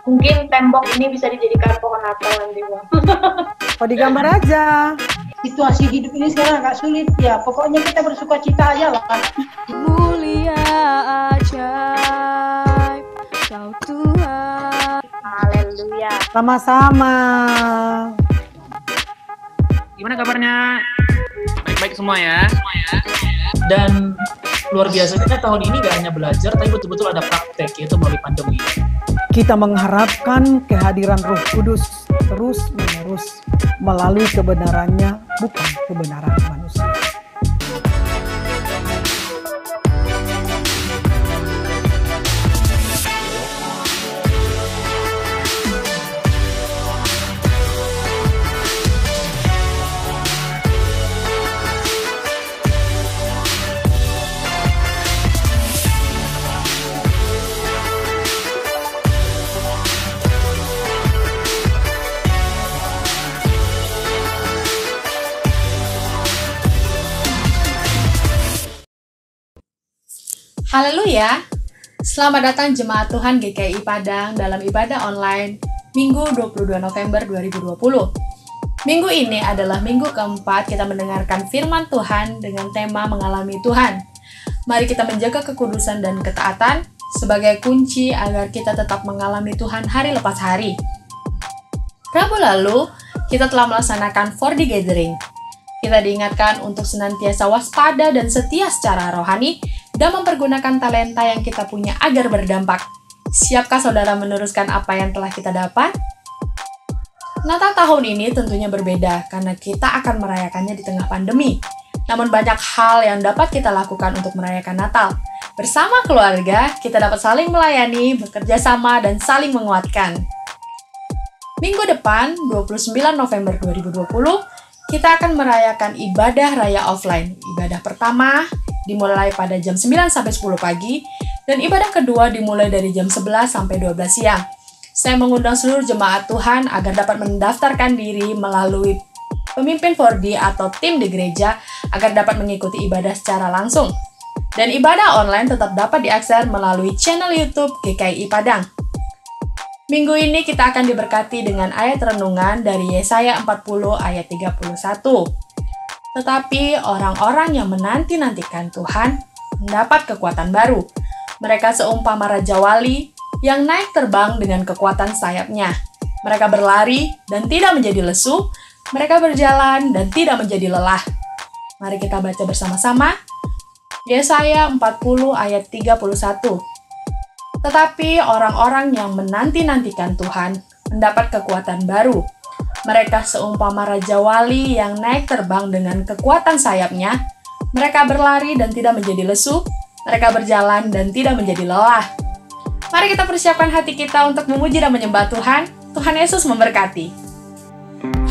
Mungkin tembok ini bisa dijadikan pohon Natal nanti, Bang. Oh, digambar aja. Situasi hidup ini sekarang agak sulit ya. Pokoknya kita bersuka cita aja lah. Mulia ajaib Kau Tuhan. Haleluya. Sama-sama. Gimana kabarnya? Baik-baik semua ya. Dan luar biasanya tahun ini gak hanya belajar, tapi betul-betul ada praktek, yaitu melalui pandemi. Kita mengharapkan kehadiran Roh Kudus terus-menerus melalui kebenarannya, bukan kebenaran manusia. Haleluya! Selamat datang Jemaat Tuhan GKI Padang dalam ibadah online Minggu 22 November 2020. Minggu ini adalah minggu keempat kita mendengarkan firman Tuhan dengan tema mengalami Tuhan. Mari kita menjaga kekudusan dan ketaatan sebagai kunci agar kita tetap mengalami Tuhan hari lepas hari. Rabu lalu, kita telah melaksanakan 4D Gathering. Kita diingatkan untuk senantiasa waspada dan setia secara rohani dan mempergunakan talenta yang kita punya agar berdampak. Siapkah saudara meneruskan apa yang telah kita dapat? Natal tahun ini tentunya berbeda karena kita akan merayakannya di tengah pandemi. Namun banyak hal yang dapat kita lakukan untuk merayakan Natal. Bersama keluarga, kita dapat saling melayani, bekerja sama, dan saling menguatkan. Minggu depan, 29 November 2020, kita akan merayakan ibadah raya offline. Ibadah pertama dimulai pada jam 9 sampai 10 pagi, dan ibadah kedua dimulai dari jam 11 sampai 12 siang. Saya mengundang seluruh jemaat Tuhan agar dapat mendaftarkan diri melalui pemimpin 4D atau tim di gereja agar dapat mengikuti ibadah secara langsung. Dan ibadah online tetap dapat diakses melalui channel YouTube GKI Padang. Minggu ini kita akan diberkati dengan ayat renungan dari Yesaya 40 ayat 31. Tetapi orang-orang yang menanti-nantikan Tuhan mendapat kekuatan baru. Mereka seumpama Raja Wali yang naik terbang dengan kekuatan sayapnya. Mereka berlari dan tidak menjadi lesu, mereka berjalan dan tidak menjadi lelah. Mari kita baca bersama-sama. Yesaya 40 ayat 31. Tetapi orang-orang yang menanti-nantikan Tuhan mendapat kekuatan baru. Mereka seumpama Raja Wali yang naik terbang dengan kekuatan sayapnya. Mereka berlari dan tidak menjadi lesu. Mereka berjalan dan tidak menjadi lelah. Mari kita persiapkan hati kita untuk memuji dan menyembah Tuhan. Tuhan Yesus memberkati.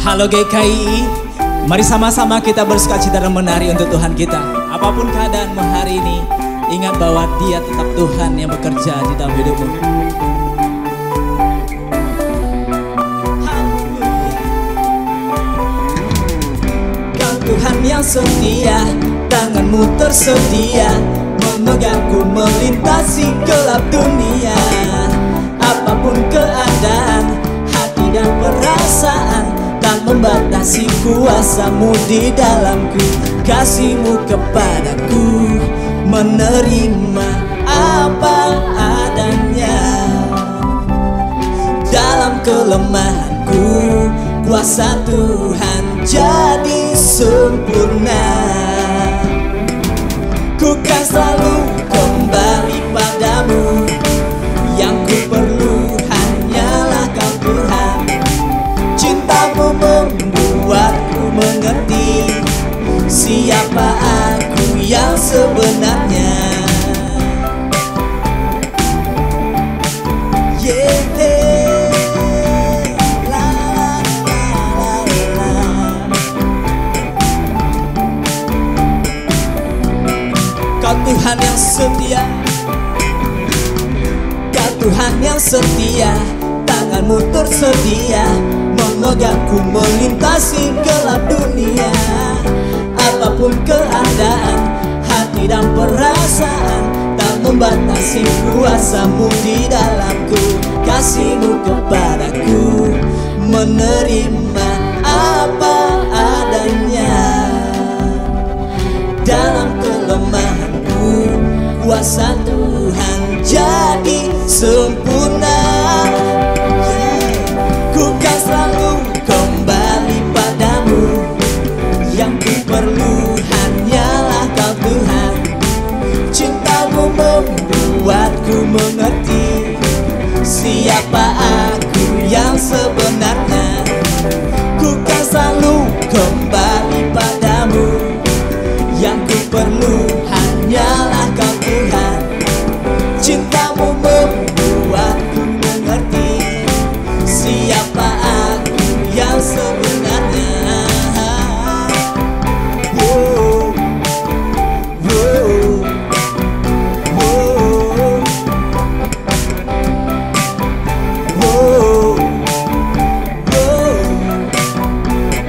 Halo GKI, mari sama-sama kita bersukacita dan menari untuk Tuhan kita. Apapun keadaanmu hari ini, ingat bahwa Dia tetap Tuhan yang bekerja di dalam hidupmu. Kau Tuhan yang setia, tanganmu tersedia memegangku melintasi gelap dunia. Apapun keadaan, hati dan perasaan, tak membatasi kuasamu di dalamku. Kasihmu kepadaku menerima apa adanya. Dalam kelemahanku, kuasa Tuhan jadi sempurna. Ku kan selalu kembali padamu. Yang ku perlu hanyalah Kau Tuhan. Cintamu membuatku mengerti siapa aku yang sebenarnya. Kau Tuhan yang setia, Kau Tuhan yang setia, tanganmu tersedia memegangku melintasi gelap dunia. Apapun keadaan, hati dan perasaan, tak membatasi kuasa-Mu di dalamku. Kasih-Mu kepadaku, menerima apa adanya. Dalam kelemahanku, kuasa Tuhan jadi sempurna. Ku kan selalu kembali padamu, yang ku perlu hanyalah Kau Tuhan. Cinta-Mu membuatku mengerti siapa aku yang sebenarnya. Ku kan selalu kembali padamu, yang ku perlu hanyalah Kau Tuhan. Cinta-Mu membuatku mengerti siapa aku yang sebenarnya. Wow, wow, wow, wow,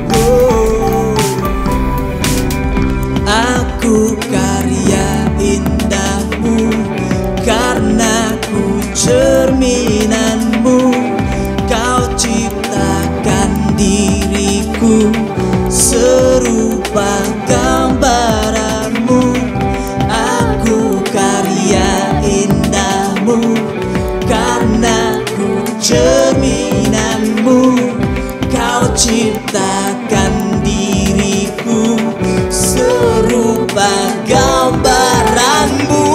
wow. Aku karya indah-Mu, karena ku cerminan-Mu. Kau ciptakan diriku serupa gambaran-Mu. Aku karya indah-Mu, karena ku cerminan-Mu. Kau ciptakan diriku serupa gambaran-Mu.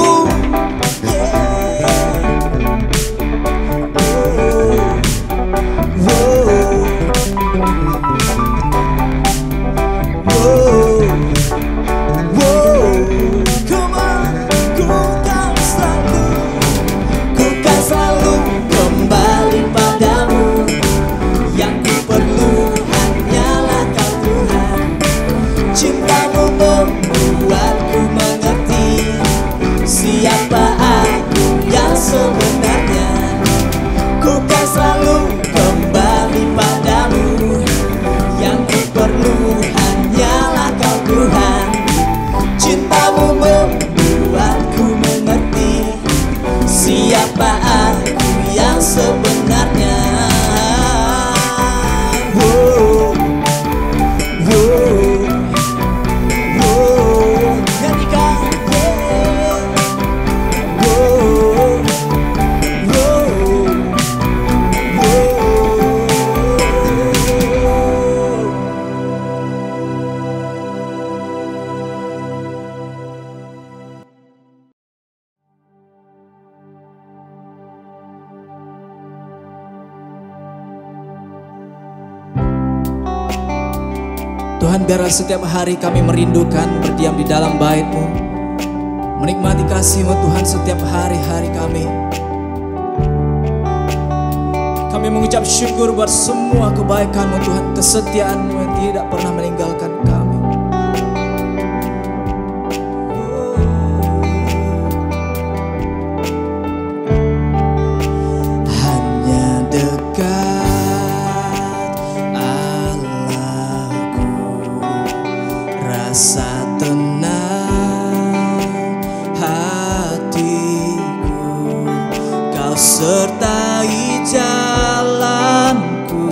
Siapa aku yang sebenarnya. Wow, wow, wow. Nyanyikan, yeah. Wow, wow, wow. Tuhan, biarlah setiap hari kami merindukan berdiam di dalam bait-Mu, menikmati kasih-Mu Tuhan setiap hari-hari kami. Kami mengucap syukur buat semua kebaikan-Mu Tuhan, kesetiaan-Mu yang tidak pernah meninggalkan kami. Hanya dekat rasa tenang hatiku, Kau sertai jalanku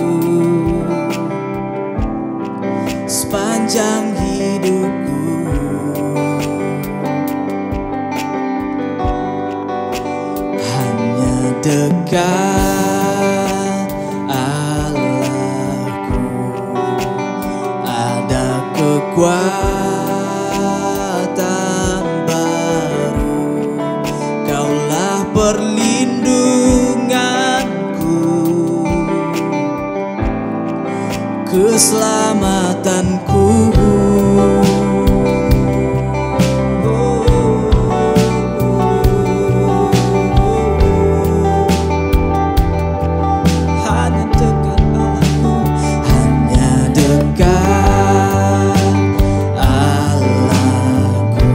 sepanjang hidupku. Hanya dekat Allahku ada kekuatan baru. Kaulah perlindunganku, keselamatanku. Hanya dekat Allahku, hanya dekat Allahku,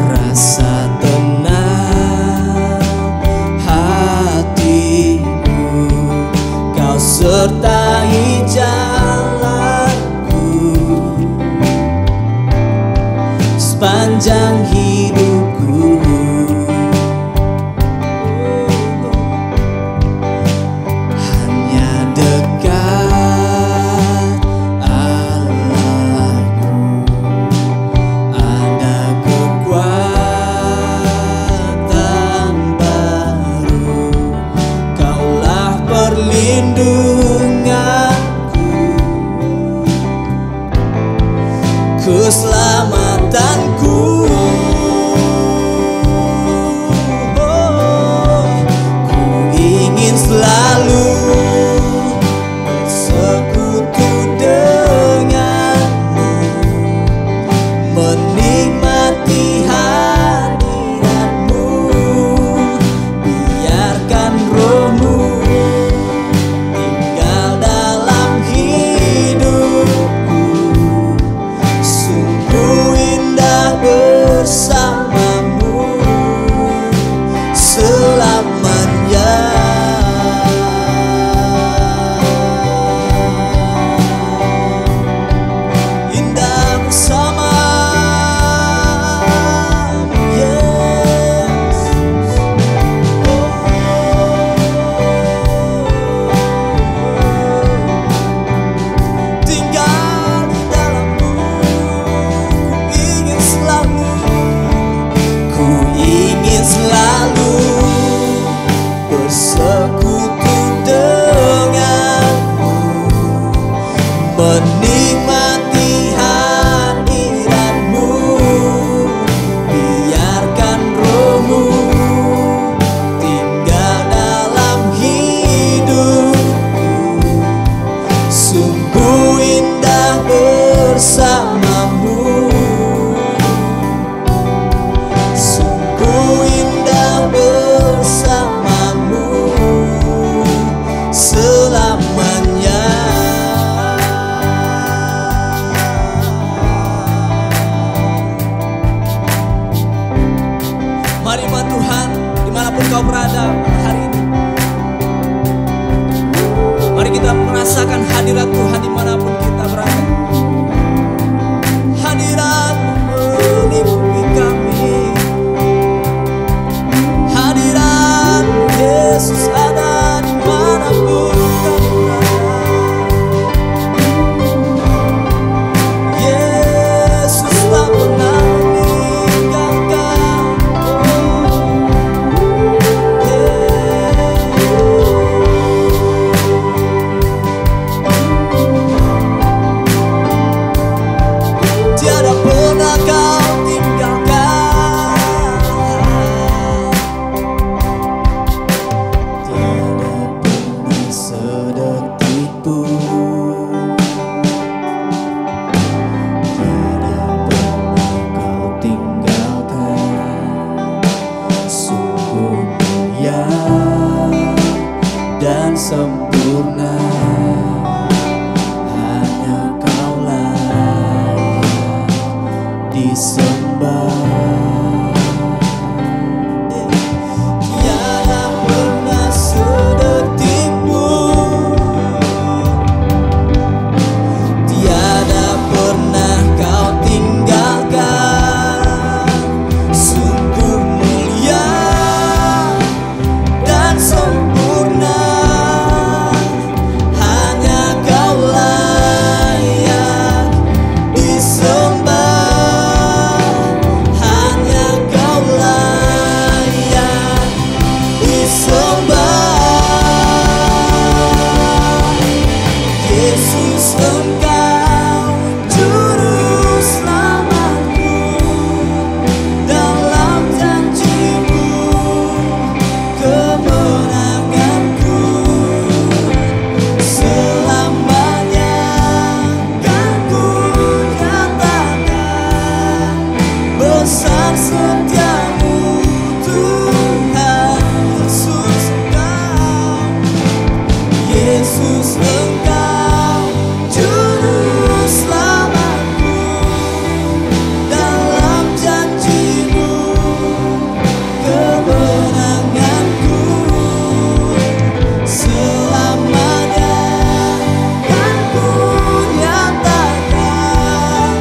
rasa tenang hatiku. Kau sertai jalanku Mari Tuhan, dimanapun kau berada hari ini, mari kita merasakan hadirat Tuhan dimanapun kita berada. Hadirat meliputi kami, hadirat Yesus ada dimanapun kami berada. Yesus tak pernah meninggalkan. Tiada pernah kau tinggalkan, tiada pernah sedetik pun, tiada pernah kau tinggalkan. Sungguh mulia dan sempurna, hanya kau layak disembah. Tiada pernah sedetik pun, tiada pernah kau tinggalkan. Sungguh mulia dan sempurna, hanya kau layak disembah. Yesus Engkau juru selamatku, dalam janji-Mu kemenanganku, selamanya kan ku nyatakan besar setiamu Tuhan Yesus Engkau. Yesus Engkau juru selamatku, dalam janji-Mu kemenanganku, selamanya kan ku nyatakan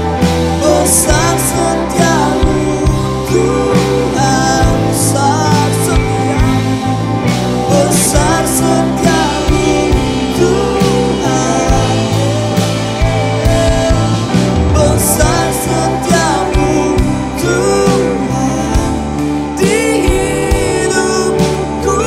besar setiamu Tuhan, besar setiamu, besar setiamu Tuhan, besar setiamu Tuhan di hidupku.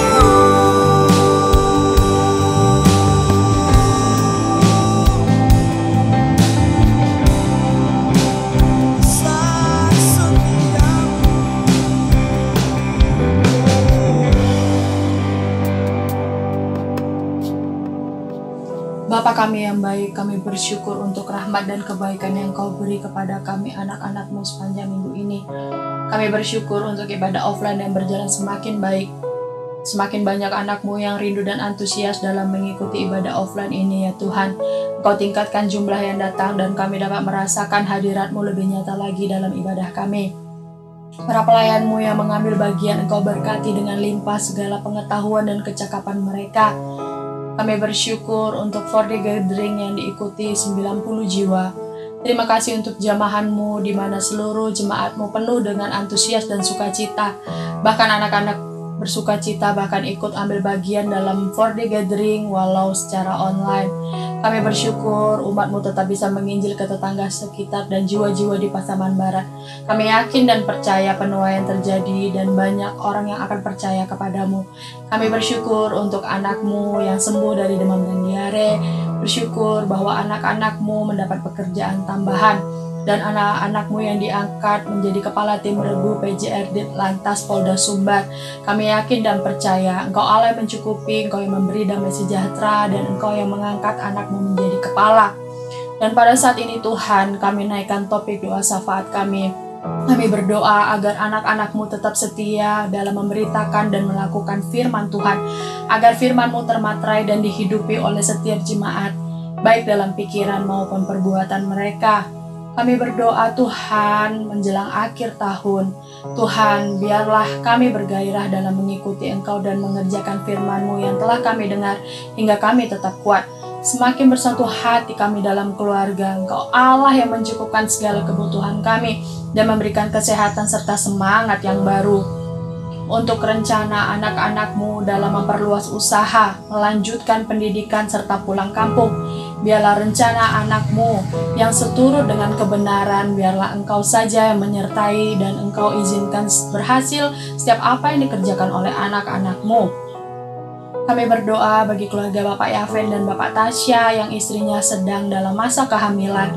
Besar setiamu. Bapa kami yang baik, kami bersyukur untuk rahmat dan kebaikan yang Kau beri kepada kami anak-anak-Mu sepanjang minggu ini. Kami bersyukur untuk ibadah offline yang berjalan semakin baik. Semakin banyak anak-Mu yang rindu dan antusias dalam mengikuti ibadah offline ini ya Tuhan. Engkau tingkatkan jumlah yang datang dan kami dapat merasakan hadirat-Mu lebih nyata lagi dalam ibadah kami. Para pelayan-Mu yang mengambil bagian Engkau berkati dengan limpah segala pengetahuan dan kecakapan mereka. Kami bersyukur untuk 4D Gathering yang diikuti 90 jiwa. Terima kasih untuk jamahan-Mu di mana seluruh jemaat-Mu penuh dengan antusias dan sukacita. Bahkan anak-anak bersukacita bahkan ikut ambil bagian dalam 4D Gathering walau secara online. Kami bersyukur umat-Mu tetap bisa menginjil ke tetangga sekitar dan jiwa-jiwa di Pasaman Barat. Kami yakin dan percaya penuaian terjadi dan banyak orang yang akan percaya kepadamu. Kami bersyukur untuk anak-Mu yang sembuh dari demam dan diare. Bersyukur bahwa anak-anak-Mu mendapat pekerjaan tambahan. Dan anak-anak-Mu yang diangkat menjadi kepala tim regu PJRD Lantas Polda Sumbar. Kami yakin dan percaya Engkau Allah yang mencukupi, Engkau yang memberi damai sejahtera, dan Engkau yang mengangkat anak-Mu menjadi kepala. Dan pada saat ini Tuhan, kami naikkan topik doa syafaat kami. Kami berdoa agar anak-anak-Mu tetap setia dalam memberitakan dan melakukan firman Tuhan, agar firman-Mu termatrai dan dihidupi oleh setiap jemaat, baik dalam pikiran maupun perbuatan mereka. Kami berdoa Tuhan menjelang akhir tahun. Tuhan, biarlah kami bergairah dalam mengikuti Engkau dan mengerjakan firman-Mu yang telah kami dengar hingga kami tetap kuat. Semakin bersatu hati kami dalam keluarga. Engkau Allah yang mencukupkan segala kebutuhan kami dan memberikan kesehatan serta semangat yang baru. Untuk rencana anak-anak-Mu dalam memperluas usaha, melanjutkan pendidikan serta pulang kampung. Biarlah rencana anak-Mu yang seturut dengan kebenaran, biarlah Engkau saja yang menyertai dan Engkau izinkan berhasil setiap apa yang dikerjakan oleh anak-anak-Mu. Kami berdoa bagi keluarga Bapak Yaven dan Bapak Tasya yang istrinya sedang dalam masa kehamilan,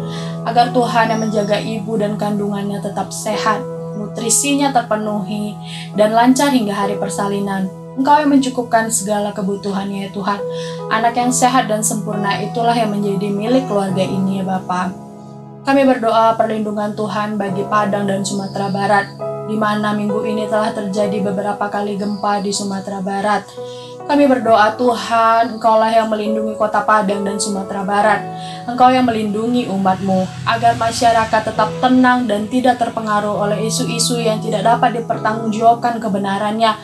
agar Tuhan yang menjaga ibu dan kandungannya tetap sehat, nutrisinya terpenuhi, dan lancar hingga hari persalinan. Engkau yang mencukupkan segala kebutuhannya ya Tuhan. Anak yang sehat dan sempurna itulah yang menjadi milik keluarga ini ya Bapa. Kami berdoa perlindungan Tuhan bagi Padang dan Sumatera Barat, di mana minggu ini telah terjadi beberapa kali gempa di Sumatera Barat. Kami berdoa Tuhan, Engkaulah yang melindungi kota Padang dan Sumatera Barat. Engkau yang melindungi umat-Mu, agar masyarakat tetap tenang dan tidak terpengaruh oleh isu-isu yang tidak dapat dipertanggungjawabkan kebenarannya.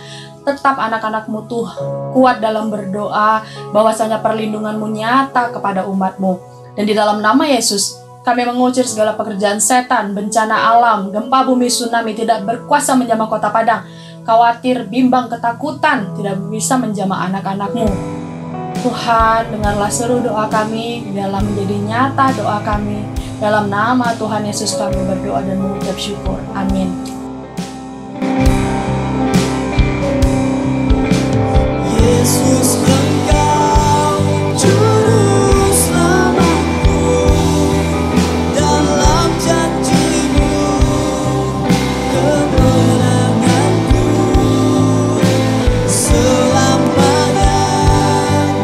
Tetap anak-anak-Mu tuh kuat dalam berdoa, bahwasanya perlindungan-Mu nyata kepada umat-Mu. Dan di dalam nama Yesus, kami mengusir segala pekerjaan setan, bencana alam, gempa bumi, tsunami tidak berkuasa menjamah kota Padang. Khawatir, bimbang, ketakutan tidak bisa menjamah anak-anak-Mu. Tuhan, dengarlah seluruh doa kami, biarlah menjadi nyata doa kami. Dalam nama Tuhan Yesus kami berdoa dan mengucap syukur. Amin. Yesus Engkau juru selamatku, dalam janji-Mu kemenanganku, selamanya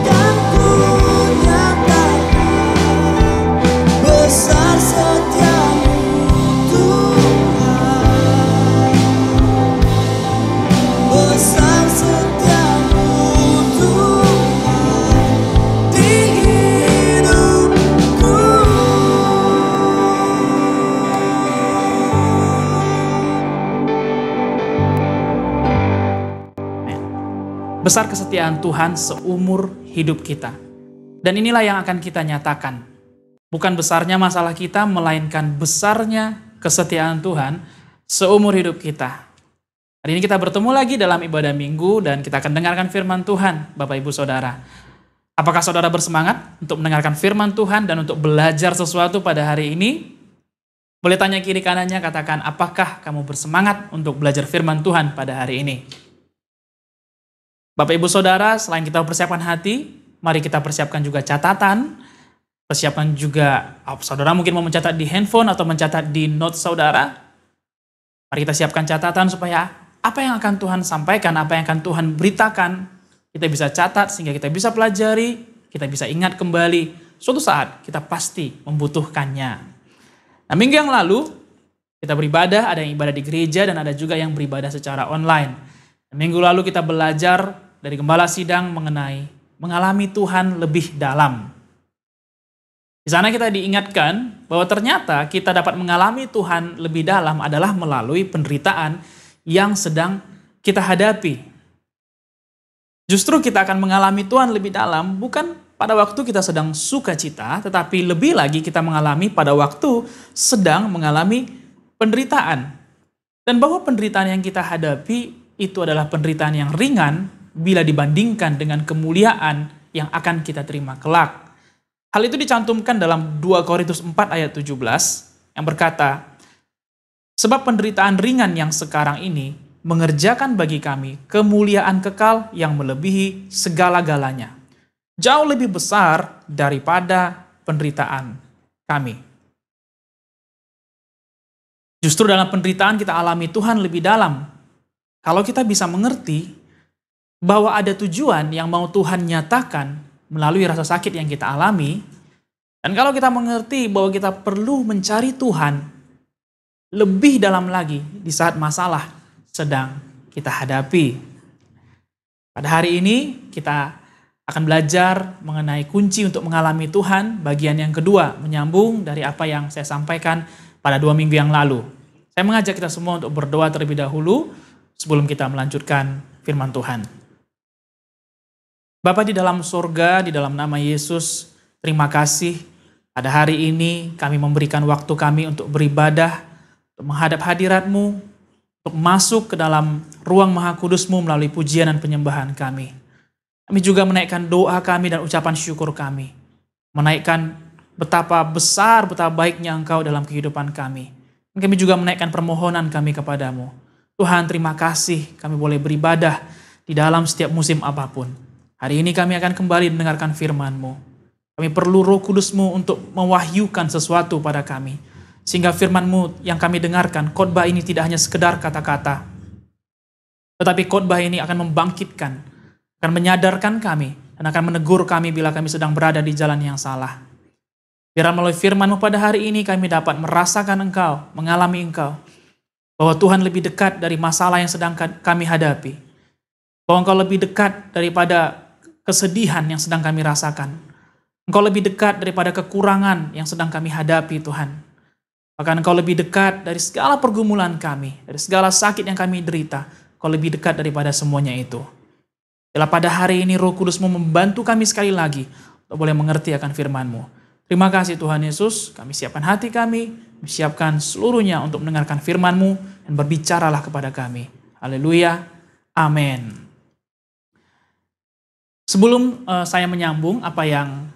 kan ku nyatakan besar setia-Mu Tuhan, besar setia-Mu Besar kesetiaan Tuhan seumur hidup kita. Dan inilah yang akan kita nyatakan. Bukan besarnya masalah kita, melainkan besarnya kesetiaan Tuhan seumur hidup kita. Hari ini kita bertemu lagi dalam ibadah minggu dan kita akan dengarkan firman Tuhan, Bapak Ibu Saudara. Apakah saudara bersemangat untuk mendengarkan firman Tuhan dan untuk belajar sesuatu pada hari ini? Boleh tanya kiri kanannya, katakan, apakah kamu bersemangat untuk belajar firman Tuhan pada hari ini? Bapak Ibu Saudara, selain kita persiapkan hati, mari kita persiapkan juga catatan. Persiapkan juga, saudara mungkin mau mencatat di handphone atau mencatat di note saudara. Mari kita siapkan catatan supaya apa yang akan Tuhan sampaikan, apa yang akan Tuhan beritakan, kita bisa catat sehingga kita bisa pelajari, kita bisa ingat kembali. Suatu saat kita pasti membutuhkannya. Nah, minggu yang lalu kita beribadah, ada yang ibadah di gereja dan ada juga yang beribadah secara online. Nah, minggu lalu kita belajar dari Gembala Sidang mengenai mengalami Tuhan lebih dalam. Di sana kita diingatkan bahwa ternyata kita dapat mengalami Tuhan lebih dalam adalah melalui penderitaan yang sedang kita hadapi. Justru kita akan mengalami Tuhan lebih dalam bukan pada waktu kita sedang sukacita, tetapi lebih lagi kita mengalami pada waktu sedang mengalami penderitaan. Dan bahwa penderitaan yang kita hadapi itu adalah penderitaan yang ringan bila dibandingkan dengan kemuliaan yang akan kita terima kelak. Hal itu dicantumkan dalam 2 Korintus 4 ayat 17 yang berkata, sebab penderitaan ringan yang sekarang ini mengerjakan bagi kami kemuliaan kekal yang melebihi segala-galanya, jauh lebih besar daripada penderitaan kami. Justru dalam penderitaan kita alami Tuhan lebih dalam. Kalau kita bisa mengerti bahwa ada tujuan yang mau Tuhan nyatakan melalui rasa sakit yang kita alami, dan kalau kita mengerti bahwa kita perlu mencari Tuhan lebih dalam lagi di saat masalah sedang kita hadapi. Pada hari ini kita akan belajar mengenai kunci untuk mengalami Tuhan. Bagian yang kedua menyambung dari apa yang saya sampaikan pada 2 minggu yang lalu. Saya mengajak kita semua untuk berdoa terlebih dahulu sebelum kita melanjutkan firman Tuhan. Bapa di dalam surga, di dalam nama Yesus, terima kasih pada hari ini kami memberikan waktu kami untuk beribadah, untuk menghadap hadirat-Mu, untuk masuk ke dalam ruang Maha Kudus-Mu melalui pujian dan penyembahan kami. Kami juga menaikkan doa kami dan ucapan syukur kami. Menaikkan betapa besar, betapa baiknya Engkau dalam kehidupan kami. Dan kami juga menaikkan permohonan kami kepadamu. Tuhan, terima kasih kami boleh beribadah di dalam setiap musim apapun. Hari ini kami akan kembali mendengarkan firman-Mu. Kami perlu Roh Kudus-Mu untuk mewahyukan sesuatu pada kami. Sehingga firman-Mu yang kami dengarkan, khotbah ini tidak hanya sekedar kata-kata. Tetapi khotbah ini akan membangkitkan, akan menyadarkan kami, dan akan menegur kami bila kami sedang berada di jalan yang salah. Biar melalui firman-Mu pada hari ini kami dapat merasakan Engkau, mengalami Engkau. Bahwa Tuhan lebih dekat dari masalah yang sedang kami hadapi. Bahwa Engkau lebih dekat daripada kesedihan yang sedang kami rasakan. Engkau lebih dekat daripada kekurangan yang sedang kami hadapi, Tuhan. Bahkan Engkau lebih dekat dari segala pergumulan kami, dari segala sakit yang kami derita. Engkau lebih dekat daripada semuanya itu. Bila pada hari ini Roh Kudus-Mu membantu kami sekali lagi untuk boleh mengerti akan firman-Mu. Terima kasih Tuhan Yesus, kami siapkan hati kami, siapkan seluruhnya untuk mendengarkan firman-Mu dan berbicaralah kepada kami. Haleluya, amin. Sebelum saya menyambung apa yang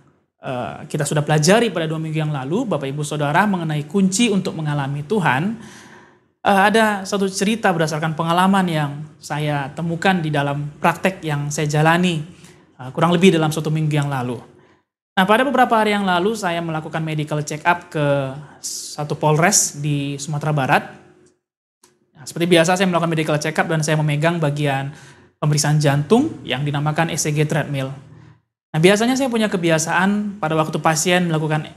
kita sudah pelajari pada 2 minggu yang lalu, Bapak Ibu Saudara, mengenai kunci untuk mengalami Tuhan, ada satu cerita berdasarkan pengalaman yang saya temukan di dalam praktek yang saya jalani kurang lebih dalam 1 minggu yang lalu. Nah, pada beberapa hari yang lalu saya melakukan medical check up ke satu Polres di Sumatera Barat. Nah, seperti biasa saya melakukan medical check up dan saya memegang bagian pemeriksaan jantung yang dinamakan ECG treadmill. Nah, biasanya saya punya kebiasaan pada waktu pasien melakukan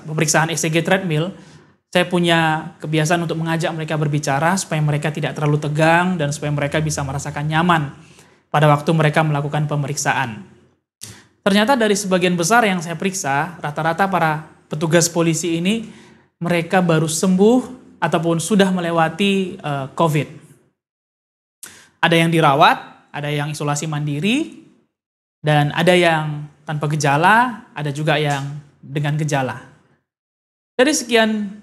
pemeriksaan ECG treadmill, saya punya kebiasaan untuk mengajak mereka berbicara supaya mereka tidak terlalu tegang dan supaya mereka bisa merasakan nyaman pada waktu mereka melakukan pemeriksaan. Ternyata dari sebagian besar yang saya periksa, rata-rata para petugas polisi ini mereka baru sembuh ataupun sudah melewati COVID. Ada yang dirawat, ada yang isolasi mandiri, dan ada yang tanpa gejala, ada juga yang dengan gejala. Dari sekian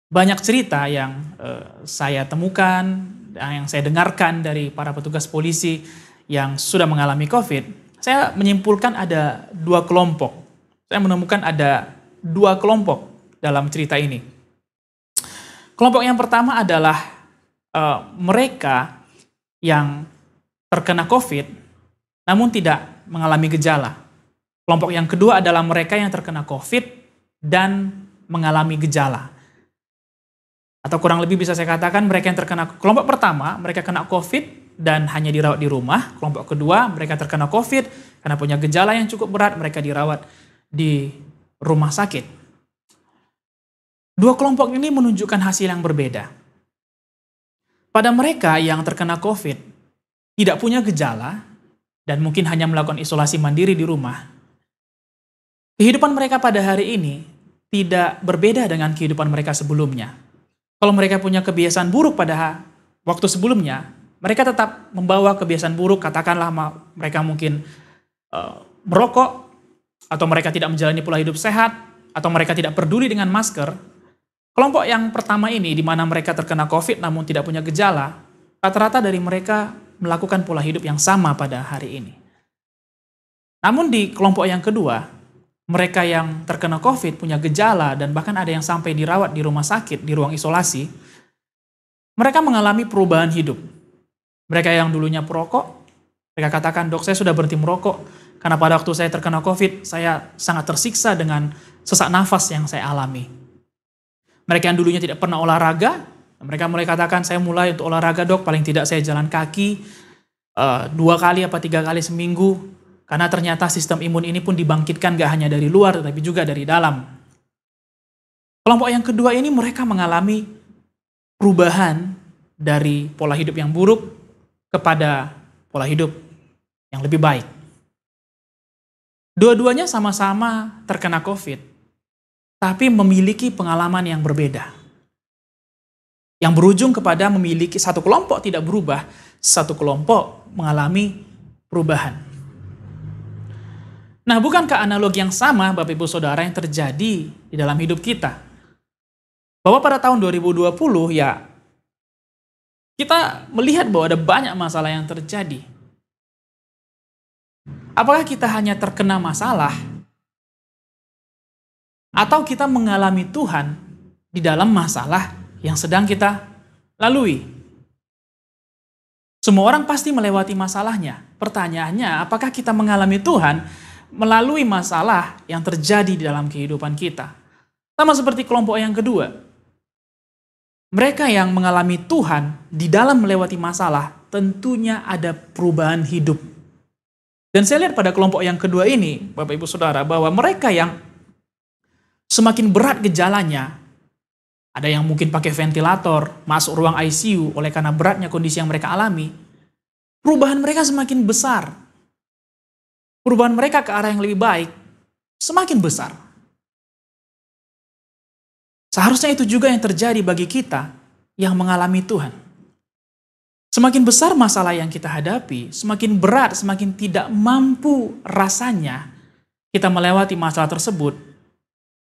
banyak cerita yang saya temukan, yang saya dengarkan dari para petugas polisi yang sudah mengalami COVID, saya menyimpulkan ada 2 kelompok. Saya menemukan ada 2 kelompok dalam cerita ini. Kelompok yang pertama adalah mereka yang terkena COVID namun tidak mengalami gejala. Kelompok yang kedua adalah mereka yang terkena COVID dan mengalami gejala. Atau kurang lebih bisa saya katakan mereka yang terkena kelompok pertama, mereka kena COVID dan hanya dirawat di rumah. Kelompok kedua, mereka terkena COVID karena punya gejala yang cukup berat, mereka dirawat di rumah sakit. 2 kelompok ini menunjukkan hasil yang berbeda. Pada mereka yang terkena COVID, tidak punya gejala, dan mungkin hanya melakukan isolasi mandiri di rumah, kehidupan mereka pada hari ini tidak berbeda dengan kehidupan mereka sebelumnya. Kalau mereka punya kebiasaan buruk pada waktu sebelumnya, mereka tetap membawa kebiasaan buruk, katakanlah mereka mungkin merokok, atau mereka tidak menjalani pola hidup sehat, atau mereka tidak peduli dengan masker. Kelompok yang pertama ini, di mana mereka terkena COVID namun tidak punya gejala, rata-rata dari mereka melakukan pola hidup yang sama pada hari ini. Namun di kelompok yang kedua, mereka yang terkena COVID punya gejala dan bahkan ada yang sampai dirawat di rumah sakit, di ruang isolasi, mereka mengalami perubahan hidup. Mereka yang dulunya perokok, mereka katakan, "Dok, saya sudah berhenti merokok karena pada waktu saya terkena COVID, saya sangat tersiksa dengan sesak nafas yang saya alami." Mereka yang dulunya tidak pernah olahraga, mereka mulai katakan, "Saya mulai untuk olahraga, Dok, paling tidak saya jalan kaki 2 kali atau 3 kali seminggu." Karena ternyata sistem imun ini pun dibangkitkan gak hanya dari luar, tetapi juga dari dalam. Kelompok yang kedua ini mereka mengalami perubahan dari pola hidup yang buruk kepada pola hidup yang lebih baik. Dua-duanya sama-sama terkena COVID, tapi memiliki pengalaman yang berbeda. Yang berujung kepada memiliki satu kelompok tidak berubah, satu kelompok mengalami perubahan. Nah, bukankah analogi yang sama, Bapak Ibu Saudara, yang terjadi di dalam hidup kita? Bahwa pada tahun 2020 ya, kita melihat bahwa ada banyak masalah yang terjadi. Apakah kita hanya terkena masalah? Atau kita mengalami Tuhan di dalam masalah yang sedang kita lalui? Semua orang pasti melewati masalahnya. Pertanyaannya, apakah kita mengalami Tuhan melalui masalah yang terjadi di dalam kehidupan kita? Sama seperti kelompok yang kedua. Mereka yang mengalami Tuhan di dalam melewati masalah, tentunya ada perubahan hidup. Dan saya lihat pada kelompok yang kedua ini, Bapak Ibu Saudara, bahwa mereka yang semakin berat gejalanya, ada yang mungkin pakai ventilator, masuk ruang ICU oleh karena beratnya kondisi yang mereka alami, perubahan mereka semakin besar. Perubahan mereka ke arah yang lebih baik semakin besar. Seharusnya itu juga yang terjadi bagi kita yang mengalami Tuhan. Semakin besar masalah yang kita hadapi, semakin berat, semakin tidak mampu rasanya kita melewati masalah tersebut.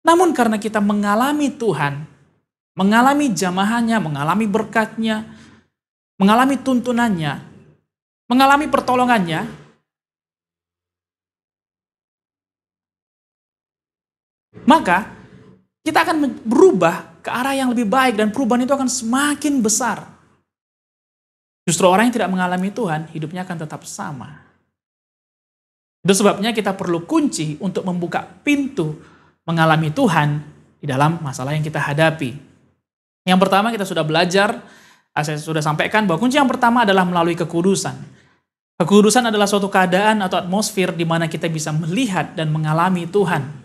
Namun karena kita mengalami Tuhan, mengalami jamahannya, mengalami berkatnya, mengalami tuntunannya, mengalami pertolongannya, maka kita akan berubah ke arah yang lebih baik dan perubahan itu akan semakin besar. Justru orang yang tidak mengalami Tuhan, hidupnya akan tetap sama. Itu sebabnya kita perlu kunci untuk membuka pintu mengalami Tuhan di dalam masalah yang kita hadapi. Yang pertama kita sudah belajar, saya sudah sampaikan bahwa kunci yang pertama adalah melalui kekudusan. Kekudusan adalah suatu keadaan atau atmosfer di mana kita bisa melihat dan mengalami Tuhan.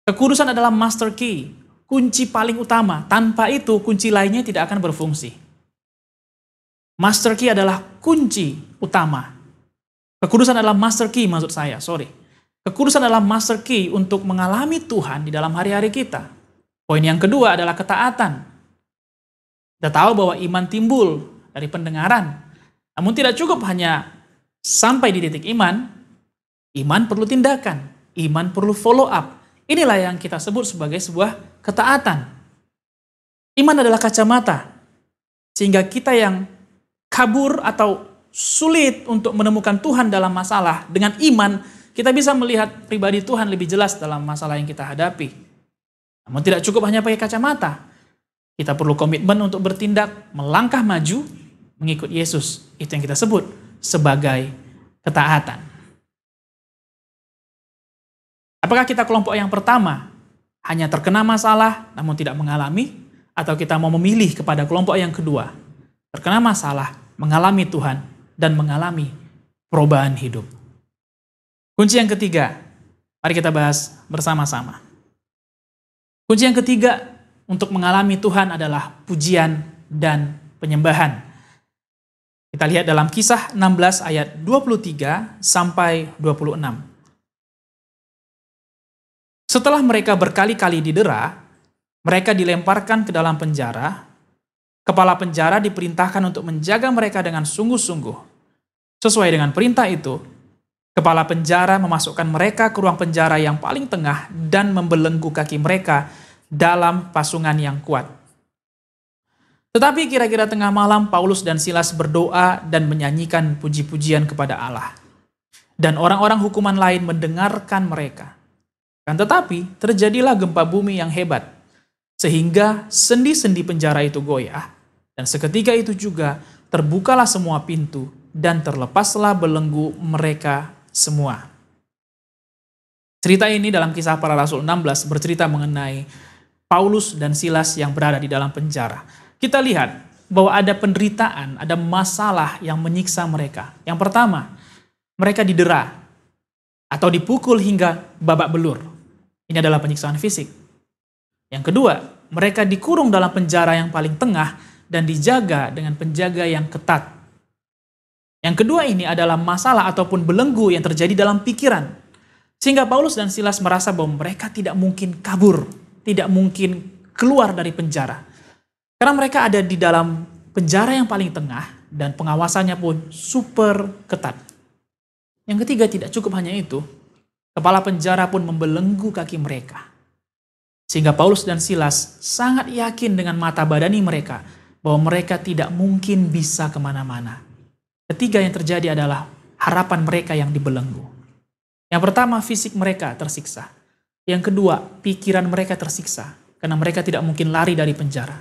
Kekudusan adalah master key, kunci paling utama. Tanpa itu, kunci lainnya tidak akan berfungsi. Master key adalah kunci utama. Kekudusan adalah master key, maksud saya, Kekudusan adalah master key untuk mengalami Tuhan di dalam hari-hari kita. Poin yang kedua adalah ketaatan. Kita tahu bahwa iman timbul dari pendengaran. Namun tidak cukup hanya sampai di titik iman. Iman perlu tindakan. Iman perlu follow up. Inilah yang kita sebut sebagai sebuah ketaatan. Iman adalah kacamata. Sehingga kita yang kabur atau sulit untuk menemukan Tuhan dalam masalah, dengan iman kita bisa melihat pribadi Tuhan lebih jelas dalam masalah yang kita hadapi. Namun tidak cukup hanya pakai kacamata. Kita perlu komitmen untuk bertindak, melangkah maju, mengikut Yesus. Itu yang kita sebut sebagai ketaatan. Apakah kita kelompok yang pertama, hanya terkena masalah namun tidak mengalami, atau kita mau memilih kepada kelompok yang kedua, terkena masalah, mengalami Tuhan, dan mengalami perubahan hidup? Kunci yang ketiga, mari kita bahas bersama-sama. Kunci yang ketiga untuk mengalami Tuhan adalah pujian dan penyembahan. Kita lihat dalam Kisah 16 ayat 23 sampai 26. Setelah mereka berkali-kali didera, mereka dilemparkan ke dalam penjara. Kepala penjara diperintahkan untuk menjaga mereka dengan sungguh-sungguh. Sesuai dengan perintah itu, kepala penjara memasukkan mereka ke ruang penjara yang paling tengah dan membelenggu kaki mereka dalam pasungan yang kuat. Tetapi kira-kira tengah malam, Paulus dan Silas berdoa dan menyanyikan puji-pujian kepada Allah. Dan orang-orang hukuman lain mendengarkan mereka. Tetapi terjadilah gempa bumi yang hebat, sehingga sendi-sendi penjara itu goyah, dan seketika itu juga terbukalah semua pintu, dan terlepaslah belenggu mereka semua. Cerita ini dalam Kisah Para Rasul 16 bercerita mengenai Paulus dan Silas yang berada di dalam penjara. Kita lihat bahwa ada penderitaan, ada masalah yang menyiksa mereka. Yang pertama, mereka didera atau dipukul hingga babak belur. Ini adalah penyiksaan fisik. Yang kedua, mereka dikurung dalam penjara yang paling tengah dan dijaga dengan penjaga yang ketat. Yang kedua ini adalah masalah ataupun belenggu yang terjadi dalam pikiran. Sehingga Paulus dan Silas merasa bahwa mereka tidak mungkin kabur, tidak mungkin keluar dari penjara. Karena mereka ada di dalam penjara yang paling tengah dan pengawasannya pun super ketat. Yang ketiga, tidak cukup hanya itu, kepala penjara pun membelenggu kaki mereka. Sehingga Paulus dan Silas sangat yakin dengan mata badani mereka bahwa mereka tidak mungkin bisa kemana-mana. Ketiga yang terjadi adalah harapan mereka yang dibelenggu. Yang pertama, fisik mereka tersiksa. Yang kedua, pikiran mereka tersiksa karena mereka tidak mungkin lari dari penjara.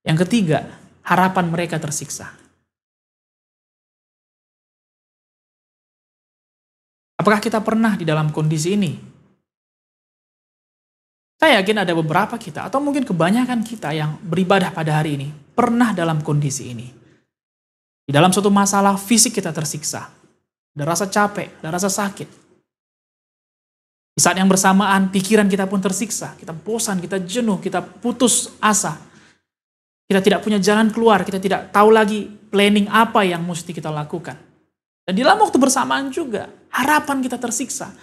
Yang ketiga, harapan mereka tersiksa. Apakah kita pernah di dalam kondisi ini? Saya yakin ada beberapa kita, atau mungkin kebanyakan kita yang beribadah pada hari ini, pernah dalam kondisi ini. Di dalam suatu masalah, fisik kita tersiksa. Ada rasa capek, ada rasa sakit. Di saat yang bersamaan, pikiran kita pun tersiksa. Kita bosan, kita jenuh, kita putus asa. Kita tidak punya jalan keluar, kita tidak tahu lagi planning apa yang mesti kita lakukan. Dan di dalam waktu bersamaan juga, harapan kita tersiksa.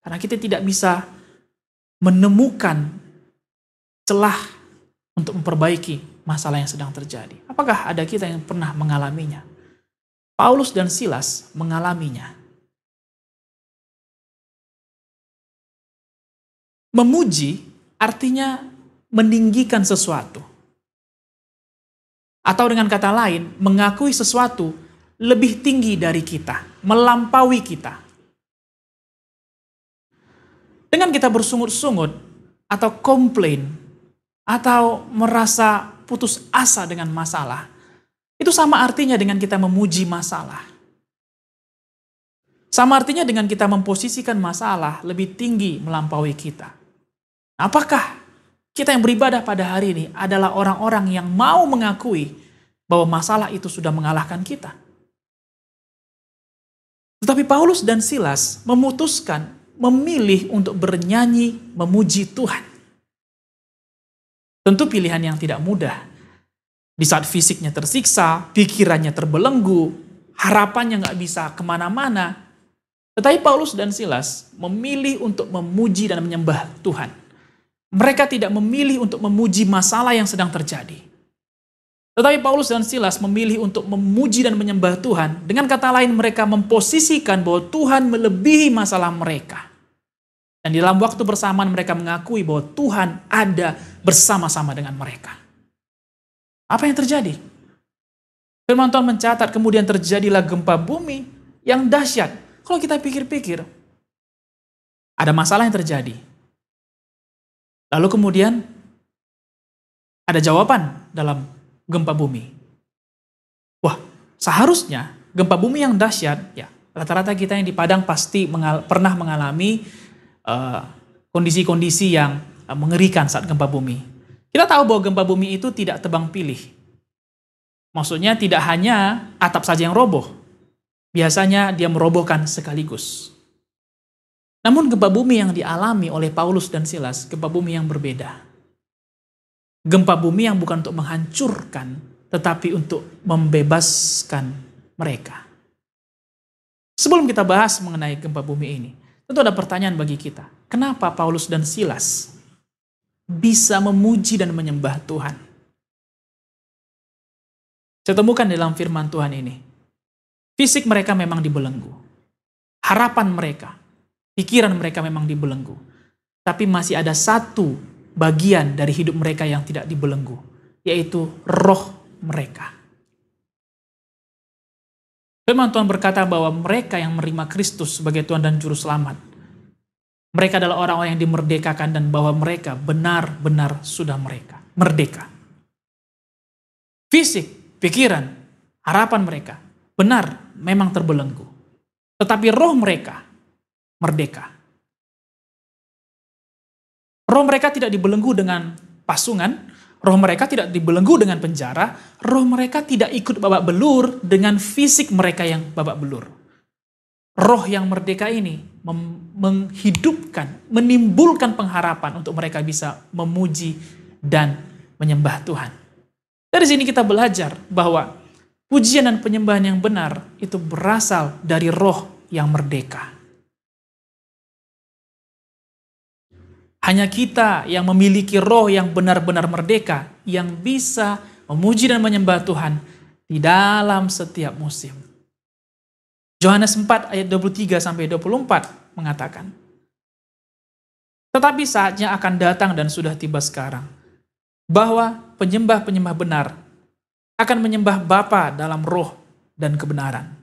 Karena kita tidak bisa menemukan celah untuk memperbaiki masalah yang sedang terjadi. Apakah ada kita yang pernah mengalaminya? Paulus dan Silas mengalaminya. Memuji artinya meninggikan sesuatu. Atau dengan kata lain, mengakui sesuatu lebih tinggi dari kita, melampaui kita. Dengan kita bersungut-sungut, atau komplain, atau merasa putus asa dengan masalah, itu sama artinya dengan kita memuji masalah. Sama artinya dengan kita memposisikan masalah lebih tinggi melampaui kita. Apakah kita yang beribadah pada hari ini adalah orang-orang yang mau mengakui bahwa masalah itu sudah mengalahkan kita? Tetapi Paulus dan Silas memutuskan, memilih untuk bernyanyi memuji Tuhan. Tentu pilihan yang tidak mudah. Di saat fisiknya tersiksa, pikirannya terbelenggu, harapannya nggak bisa kemana-mana. Tetapi Paulus dan Silas memilih untuk memuji dan menyembah Tuhan. Mereka tidak memilih untuk memuji masalah yang sedang terjadi. Tetapi Paulus dan Silas memilih untuk memuji dan menyembah Tuhan. Dengan kata lain, mereka memposisikan bahwa Tuhan melebihi masalah mereka. Dan di dalam waktu bersamaan mereka mengakui bahwa Tuhan ada bersama-sama dengan mereka. Apa yang terjadi? Firman Tuhan mencatat kemudian terjadilah gempa bumi yang dahsyat. Kalau kita pikir-pikir, ada masalah yang terjadi. Lalu kemudian ada jawaban dalam gempa bumi. Wah, seharusnya gempa bumi yang dahsyat, ya rata-rata kita yang di Padang pasti pernah mengalami kondisi-kondisi yang mengerikan saat gempa bumi. Kita tahu bahwa gempa bumi itu tidak tebang pilih. Maksudnya tidak hanya atap saja yang roboh. Biasanya dia merobohkan sekaligus. Namun gempa bumi yang dialami oleh Paulus dan Silas, gempa bumi yang berbeda. Gempa bumi yang bukan untuk menghancurkan, tetapi untuk membebaskan mereka. Sebelum kita bahas mengenai gempa bumi ini, tentu ada pertanyaan bagi kita. Kenapa Paulus dan Silas bisa memuji dan menyembah Tuhan? Saya temukan dalam firman Tuhan ini. Fisik mereka memang dibelenggu. Harapan mereka, pikiran mereka memang dibelenggu. Tapi masih ada satu bagian dari hidup mereka yang tidak dibelenggu, yaitu roh mereka. Firman Tuhan berkata bahwa mereka yang menerima Kristus sebagai Tuhan dan Juru Selamat, mereka adalah orang-orang yang dimerdekakan dan bahwa mereka benar-benar sudah mereka merdeka. Fisik, pikiran, harapan mereka benar memang terbelenggu. Tetapi roh mereka merdeka. Roh mereka tidak dibelenggu dengan pasungan, roh mereka tidak dibelenggu dengan penjara, roh mereka tidak ikut babak belur dengan fisik mereka yang babak belur. Roh yang merdeka ini menghidupkan, menimbulkan pengharapan untuk mereka bisa memuji dan menyembah Tuhan. Dari sini kita belajar bahwa pujian dan penyembahan yang benar itu berasal dari roh yang merdeka. Hanya kita yang memiliki roh yang benar-benar merdeka, yang bisa memuji dan menyembah Tuhan di dalam setiap musim. Yohanes 4 ayat 23-24 mengatakan, tetapi saatnya akan datang dan sudah tiba sekarang, bahwa penyembah-penyembah benar akan menyembah Bapa dalam roh dan kebenaran.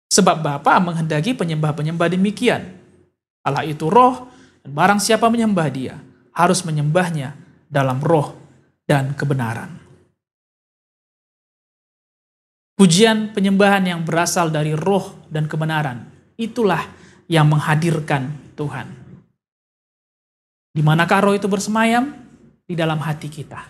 Sebab Bapa menghendaki penyembah-penyembah demikian. Allah itu roh, dan barang siapa menyembah Dia, harus menyembahnya dalam roh dan kebenaran. Pujian penyembahan yang berasal dari roh dan kebenaran, itulah yang menghadirkan Tuhan. Di manakah roh itu bersemayam? Di dalam hati kita.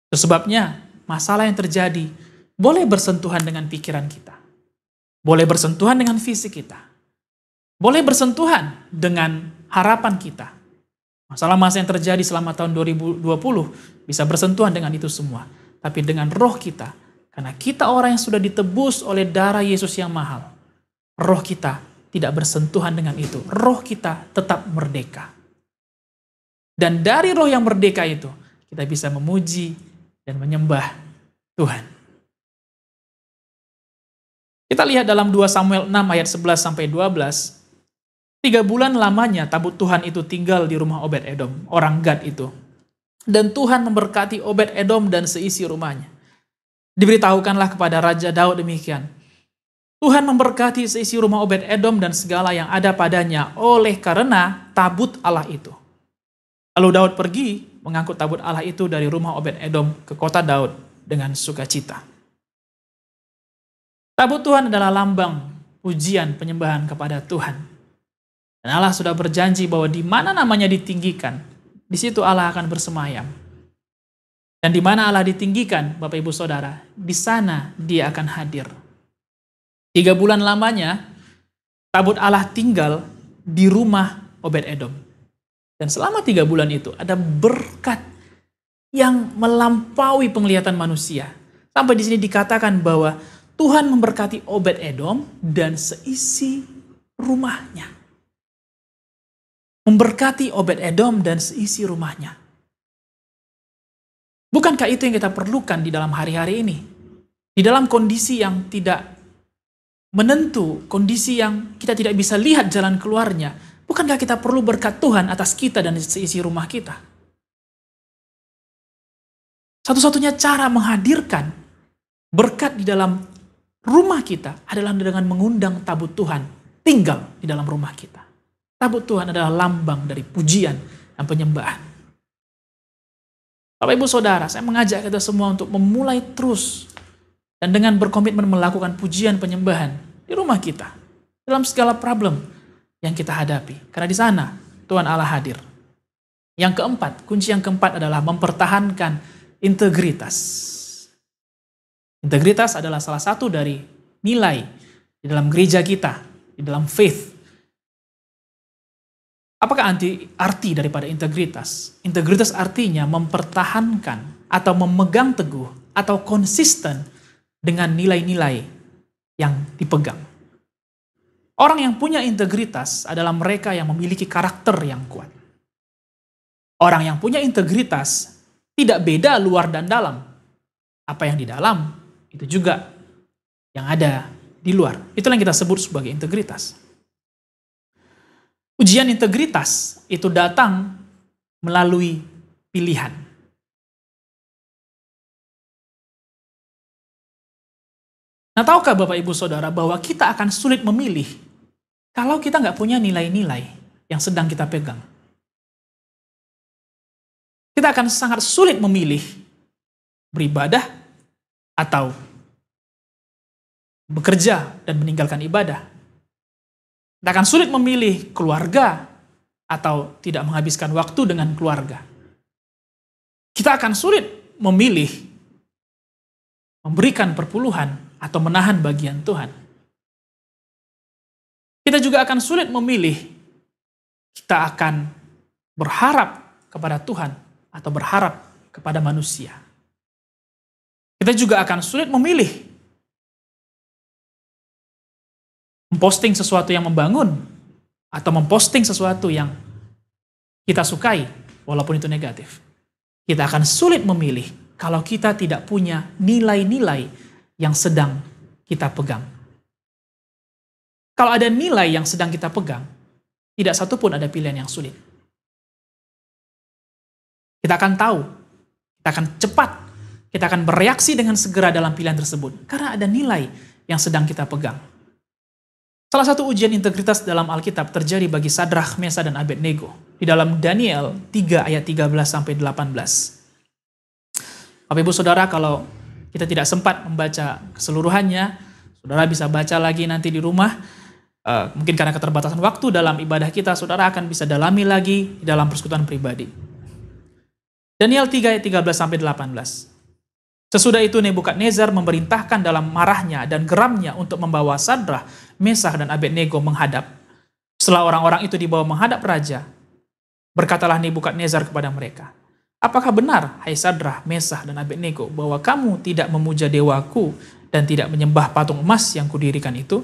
Itu sebabnya masalah yang terjadi boleh bersentuhan dengan pikiran kita. Boleh bersentuhan dengan fisik kita. Boleh bersentuhan dengan harapan kita. Masalah-masalah yang terjadi selama tahun 2020 bisa bersentuhan dengan itu semua. Tapi dengan roh kita, karena kita orang yang sudah ditebus oleh darah Yesus yang mahal, roh kita tidak bersentuhan dengan itu. Roh kita tetap merdeka. Dan dari roh yang merdeka itu, kita bisa memuji dan menyembah Tuhan. Kita lihat dalam 2 Samuel 6 ayat 11-12, 3 bulan lamanya tabut Tuhan itu tinggal di rumah Obed-Edom, orang Gad itu. Dan Tuhan memberkati Obed-Edom dan seisi rumahnya. Diberitahukanlah kepada Raja Daud demikian, Tuhan memberkati seisi rumah Obed-Edom dan segala yang ada padanya oleh karena tabut Allah itu. Lalu Daud pergi mengangkut tabut Allah itu dari rumah Obed-Edom ke kota Daud dengan sukacita. Tabut Tuhan adalah lambang pujian penyembahan kepada Tuhan. Dan Allah sudah berjanji bahwa di mana namanya ditinggikan, di situ Allah akan bersemayam. Dan di mana Allah ditinggikan, Bapak Ibu Saudara, di sana Dia akan hadir. 3 bulan lamanya, tabut Allah tinggal di rumah Obed-Edom. Dan selama 3 bulan itu ada berkat yang melampaui penglihatan manusia. Sampai di sini dikatakan bahwa Tuhan memberkati Obed-Edom dan seisi rumahnya. Memberkati Obed-Edom dan seisi rumahnya. Bukankah itu yang kita perlukan di dalam hari-hari ini? Di dalam kondisi yang tidak menentu, kondisi yang kita tidak bisa lihat jalan keluarnya, bukankah kita perlu berkat Tuhan atas kita dan seisi rumah kita? Satu-satunya cara menghadirkan berkat di dalam rumah kita adalah dengan mengundang tabut Tuhan tinggal di dalam rumah kita. Tabut Tuhan adalah lambang dari pujian dan penyembahan. Bapak Ibu Saudara, saya mengajak kita semua untuk memulai terus dan dengan berkomitmen melakukan pujian penyembahan di rumah kita, dalam segala problem yang kita hadapi. Karena di sana Tuhan Allah hadir. Yang keempat, kunci yang keempat adalah mempertahankan integritas. Integritas adalah salah satu dari nilai di dalam gereja kita, di dalam faith. Apakah arti daripada integritas? Integritas artinya mempertahankan atau memegang teguh atau konsisten dengan nilai-nilai yang dipegang. Orang yang punya integritas adalah mereka yang memiliki karakter yang kuat. Orang yang punya integritas tidak beda luar dan dalam. Apa yang di dalam, itu juga yang ada di luar. Itulah yang kita sebut sebagai integritas. Ujian integritas itu datang melalui pilihan. Nah, tahukah Bapak Ibu Saudara bahwa kita akan sulit memilih kalau kita nggak punya nilai-nilai yang sedang kita pegang. Kita akan sangat sulit memilih beribadah atau bekerja dan meninggalkan ibadah. Kita akan sulit memilih keluarga atau tidak menghabiskan waktu dengan keluarga. Kita akan sulit memilih memberikan perpuluhan atau menahan bagian Tuhan. Kita juga akan sulit memilih kita akan berharap kepada Tuhan atau berharap kepada manusia. Kita juga akan sulit memilih memposting sesuatu yang membangun atau memposting sesuatu yang kita sukai walaupun itu negatif. Kita akan sulit memilih kalau kita tidak punya nilai-nilai yang sedang kita pegang. Kalau ada nilai yang sedang kita pegang, tidak satu pun ada pilihan yang sulit. Kita akan tahu, kita akan cepat, kita akan bereaksi dengan segera dalam pilihan tersebut. Karena ada nilai yang sedang kita pegang. Salah satu ujian integritas dalam Alkitab terjadi bagi Sadrah, Mesah, dan Abednego. Di dalam Daniel 3 ayat 13-18. Bapak Ibu Saudara, kalau kita tidak sempat membaca keseluruhannya, saudara bisa baca lagi nanti di rumah. Mungkin karena keterbatasan waktu dalam ibadah kita, saudara akan bisa dalami lagi di dalam persekutuan pribadi. Daniel 3 ayat 13-18. Sesudah itu Nebukadnezar memerintahkan dalam marahnya dan geramnya untuk membawa Sadrah, Mesah, dan Abednego menghadap. Setelah orang-orang itu dibawa menghadap raja, berkatalah Nebukadnezar kepada mereka, apakah benar, hai Sadrah, Mesah, dan Abednego, bahwa kamu tidak memuja dewaku dan tidak menyembah patung emas yang kudirikan itu?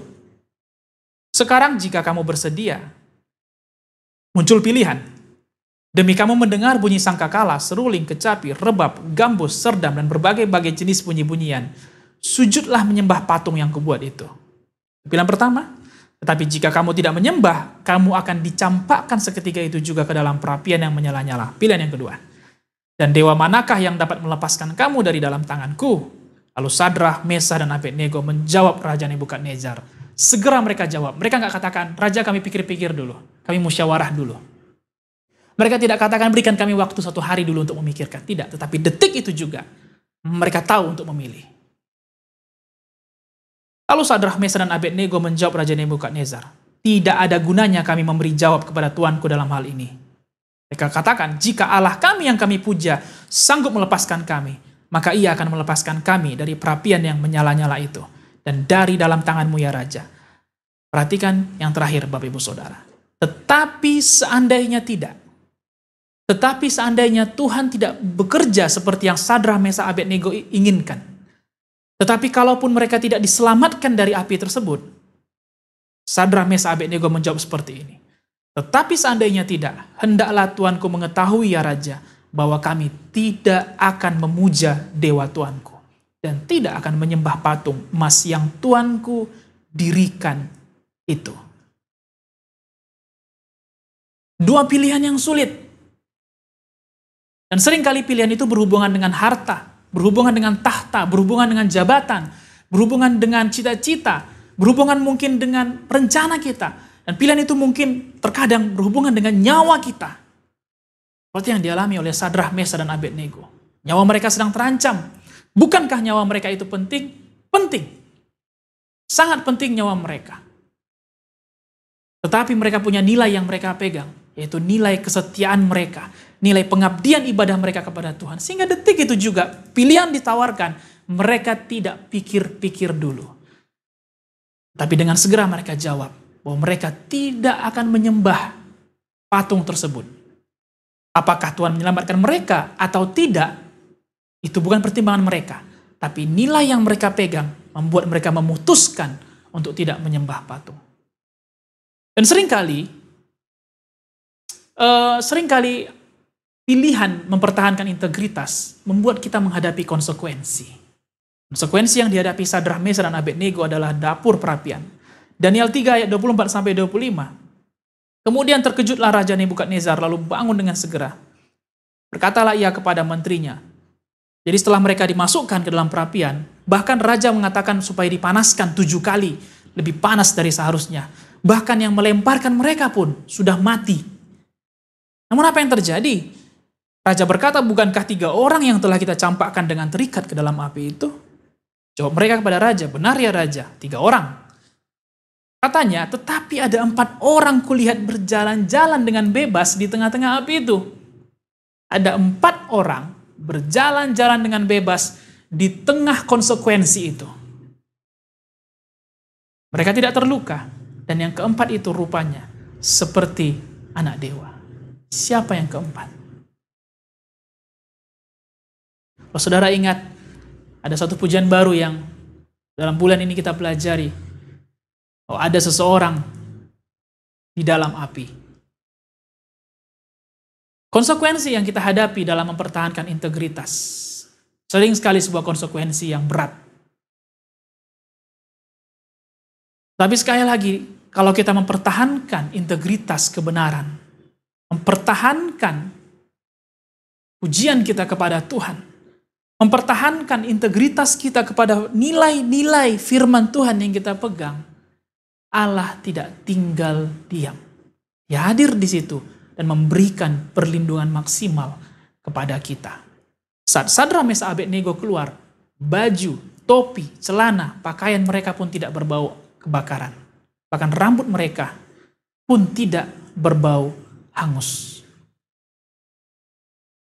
Sekarang jika kamu bersedia, muncul pilihan. Demi kamu mendengar bunyi sangkakala, seruling, kecapi, rebab, gambus, serdam, dan berbagai-bagai jenis bunyi-bunyian, sujudlah menyembah patung yang kubuat itu. Pilihan pertama, tetapi jika kamu tidak menyembah, kamu akan dicampakkan seketika itu juga ke dalam perapian yang menyala-nyala. Pilihan yang kedua, dan dewa manakah yang dapat melepaskan kamu dari dalam tanganku? Lalu Sadrah, Mesah, dan Abednego menjawab Raja Nebukadnezar. Segera mereka jawab. Mereka nggak katakan, Raja kami pikir-pikir dulu, kami musyawarah dulu. Mereka tidak katakan berikan kami waktu 1 hari dulu untuk memikirkan. Tidak, tetapi detik itu juga mereka tahu untuk memilih. Lalu Sadrah, Mesah, dan Abednego menjawab Raja Nebukadnezar, tidak ada gunanya kami memberi jawab kepada Tuanku dalam hal ini. Mereka katakan, jika Allah kami yang kami puja sanggup melepaskan kami, maka ia akan melepaskan kami dari perapian yang menyala-nyala itu dan dari dalam tanganmu ya Raja. Perhatikan yang terakhir Bapak Ibu Saudara. Tetapi seandainya tidak, tetapi seandainya Tuhan tidak bekerja seperti yang Sadrah, Mesah, Abednego inginkan, tetapi kalaupun mereka tidak diselamatkan dari api tersebut, Sadrah, Mesah, Abednego menjawab seperti ini. Tetapi seandainya tidak, hendaklah Tuanku mengetahui ya Raja, bahwa kami tidak akan memuja dewa Tuanku, dan tidak akan menyembah patung emas yang Tuanku dirikan itu. Dua pilihan yang sulit. Dan seringkali pilihan itu berhubungan dengan harta, berhubungan dengan tahta, berhubungan dengan jabatan, berhubungan dengan cita-cita, berhubungan mungkin dengan rencana kita. Dan pilihan itu mungkin terkadang berhubungan dengan nyawa kita. Seperti yang dialami oleh Sadrah, Mesah, dan Abednego. Nyawa mereka sedang terancam. Bukankah nyawa mereka itu penting? Penting. Sangat penting nyawa mereka. Tetapi mereka punya nilai yang mereka pegang, yaitu nilai kesetiaan mereka, nilai pengabdian ibadah mereka kepada Tuhan. Sehingga detik itu juga pilihan ditawarkan, mereka tidak pikir-pikir dulu. Tapi dengan segera mereka jawab bahwa mereka tidak akan menyembah patung tersebut. Apakah Tuhan menyelamatkan mereka atau tidak, itu bukan pertimbangan mereka. Tapi nilai yang mereka pegang membuat mereka memutuskan untuk tidak menyembah patung. Dan seringkali pilihan mempertahankan integritas membuat kita menghadapi konsekuensi. Konsekuensi yang dihadapi Sadrah, Mesah, dan Abednego adalah dapur perapian. Daniel 3 ayat 24-25. Kemudian terkejutlah Raja Nebukadnezar lalu bangun dengan segera. Berkatalah ia kepada menterinya. Jadi setelah mereka dimasukkan ke dalam perapian, bahkan Raja mengatakan supaya dipanaskan 7 kali, lebih panas dari seharusnya. Bahkan yang melemparkan mereka pun sudah mati. Namun apa yang terjadi? Raja berkata, bukankah 3 orang yang telah kita campakkan dengan terikat ke dalam api itu? Jawab mereka kepada Raja, benar ya Raja, 3 orang. Katanya, tetapi ada 4 orang kulihat berjalan-jalan dengan bebas di tengah-tengah api itu. Ada 4 orang berjalan-jalan dengan bebas di tengah konsekuensi itu. Mereka tidak terluka. Dan yang keempat itu rupanya seperti anak dewa. Siapa yang keempat? Kalau saudara ingat, ada satu pujian baru yang dalam bulan ini kita pelajari. Oh, ada seseorang di dalam api. Konsekuensi yang kita hadapi dalam mempertahankan integritas sering sekali sebuah konsekuensi yang berat. Tapi sekali lagi, kalau kita mempertahankan integritas kebenaran, mempertahankan pujian kita kepada Tuhan, mempertahankan integritas kita kepada nilai-nilai firman Tuhan yang kita pegang, Allah tidak tinggal diam. Dia hadir di situ dan memberikan perlindungan maksimal kepada kita. Saat Sadrak, Mesak, Abednego keluar, baju, topi, celana, pakaian mereka pun tidak berbau kebakaran. Bahkan rambut mereka pun tidak berbau hangus.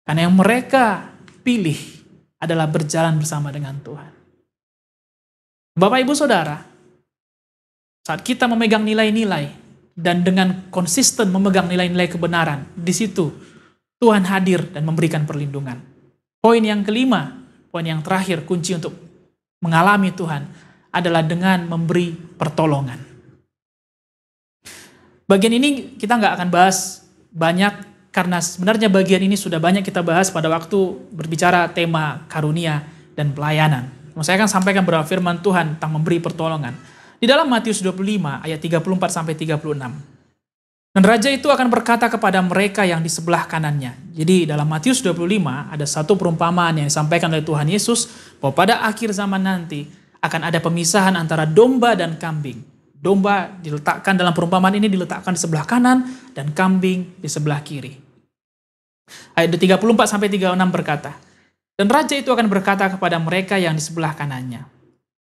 Karena yang mereka pilih adalah berjalan bersama dengan Tuhan. Bapak, Ibu, Saudara, saat kita memegang nilai-nilai dan dengan konsisten memegang nilai-nilai kebenaran, di situ Tuhan hadir dan memberikan perlindungan. Poin yang kelima, poin yang terakhir, kunci untuk mengalami Tuhan adalah dengan memberi pertolongan. Bagian ini kita nggak akan bahas banyak, karena sebenarnya bagian ini sudah banyak kita bahas pada waktu berbicara tema karunia dan pelayanan. Saya akan sampaikan beberapa firman Tuhan tentang memberi pertolongan. Di dalam Matius 25 ayat 34-36. Dan raja itu akan berkata kepada mereka yang di sebelah kanannya. Jadi dalam Matius 25 ada satu perumpamaan yang disampaikan oleh Tuhan Yesus bahwa pada akhir zaman nanti akan ada pemisahan antara domba dan kambing. Domba diletakkan dalam perumpamaan ini diletakkan di sebelah kanan dan kambing di sebelah kiri. Ayat 34-36 berkata, dan raja itu akan berkata kepada mereka yang di sebelah kanannya,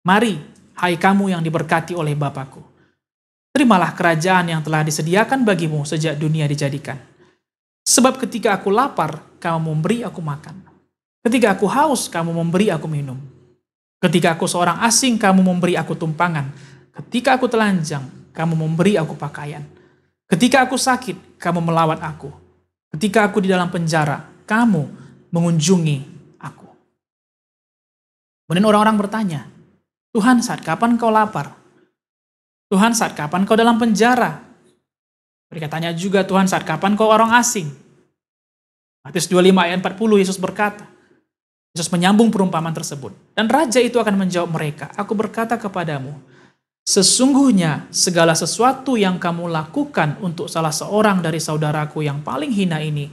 mari, hai kamu yang diberkati oleh Bapakku, terimalah kerajaan yang telah disediakan bagimu sejak dunia dijadikan. Sebab ketika aku lapar, kamu memberi aku makan. Ketika aku haus, kamu memberi aku minum. Ketika aku seorang asing, kamu memberi aku tumpangan. Ketika aku telanjang, kamu memberi aku pakaian. Ketika aku sakit, kamu melawat aku. Ketika aku di dalam penjara, kamu mengunjungi aku. Kemudian orang-orang bertanya, Tuhan, saat kapan kau lapar? Tuhan, saat kapan kau dalam penjara? Mereka tanya juga, Tuhan, saat kapan kau orang asing? Matius 25 ayat 40, Yesus berkata, Yesus menyambung perumpamaan tersebut. Dan raja itu akan menjawab mereka, aku berkata kepadamu, sesungguhnya segala sesuatu yang kamu lakukan untuk salah seorang dari saudaraku yang paling hina ini,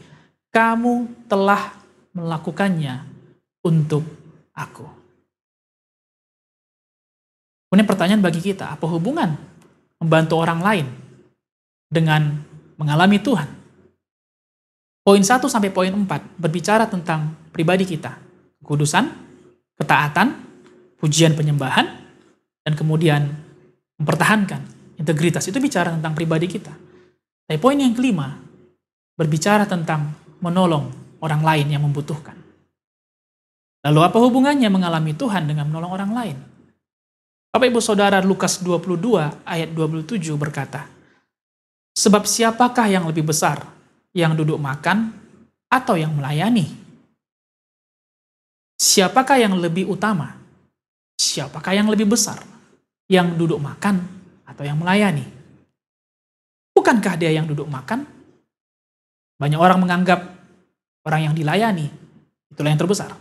kamu telah melakukannya untuk aku. Kemudian pertanyaan bagi kita, apa hubungan membantu orang lain dengan mengalami Tuhan? Poin 1 sampai poin 4 berbicara tentang pribadi kita. Kekudusan, ketaatan, pujian penyembahan, dan kemudian mempertahankan integritas. Itu bicara tentang pribadi kita. Tapi poin yang kelima berbicara tentang menolong orang lain yang membutuhkan. Lalu apa hubungannya mengalami Tuhan dengan menolong orang lain? Bapak, Ibu, Saudara, Lukas 22 ayat 27 berkata, sebab siapakah yang lebih besar, yang duduk makan atau yang melayani? Siapakah yang lebih utama? Siapakah yang lebih besar, yang duduk makan atau yang melayani? Bukankah dia yang duduk makan? Banyak orang menganggap orang yang dilayani itulah yang terbesar.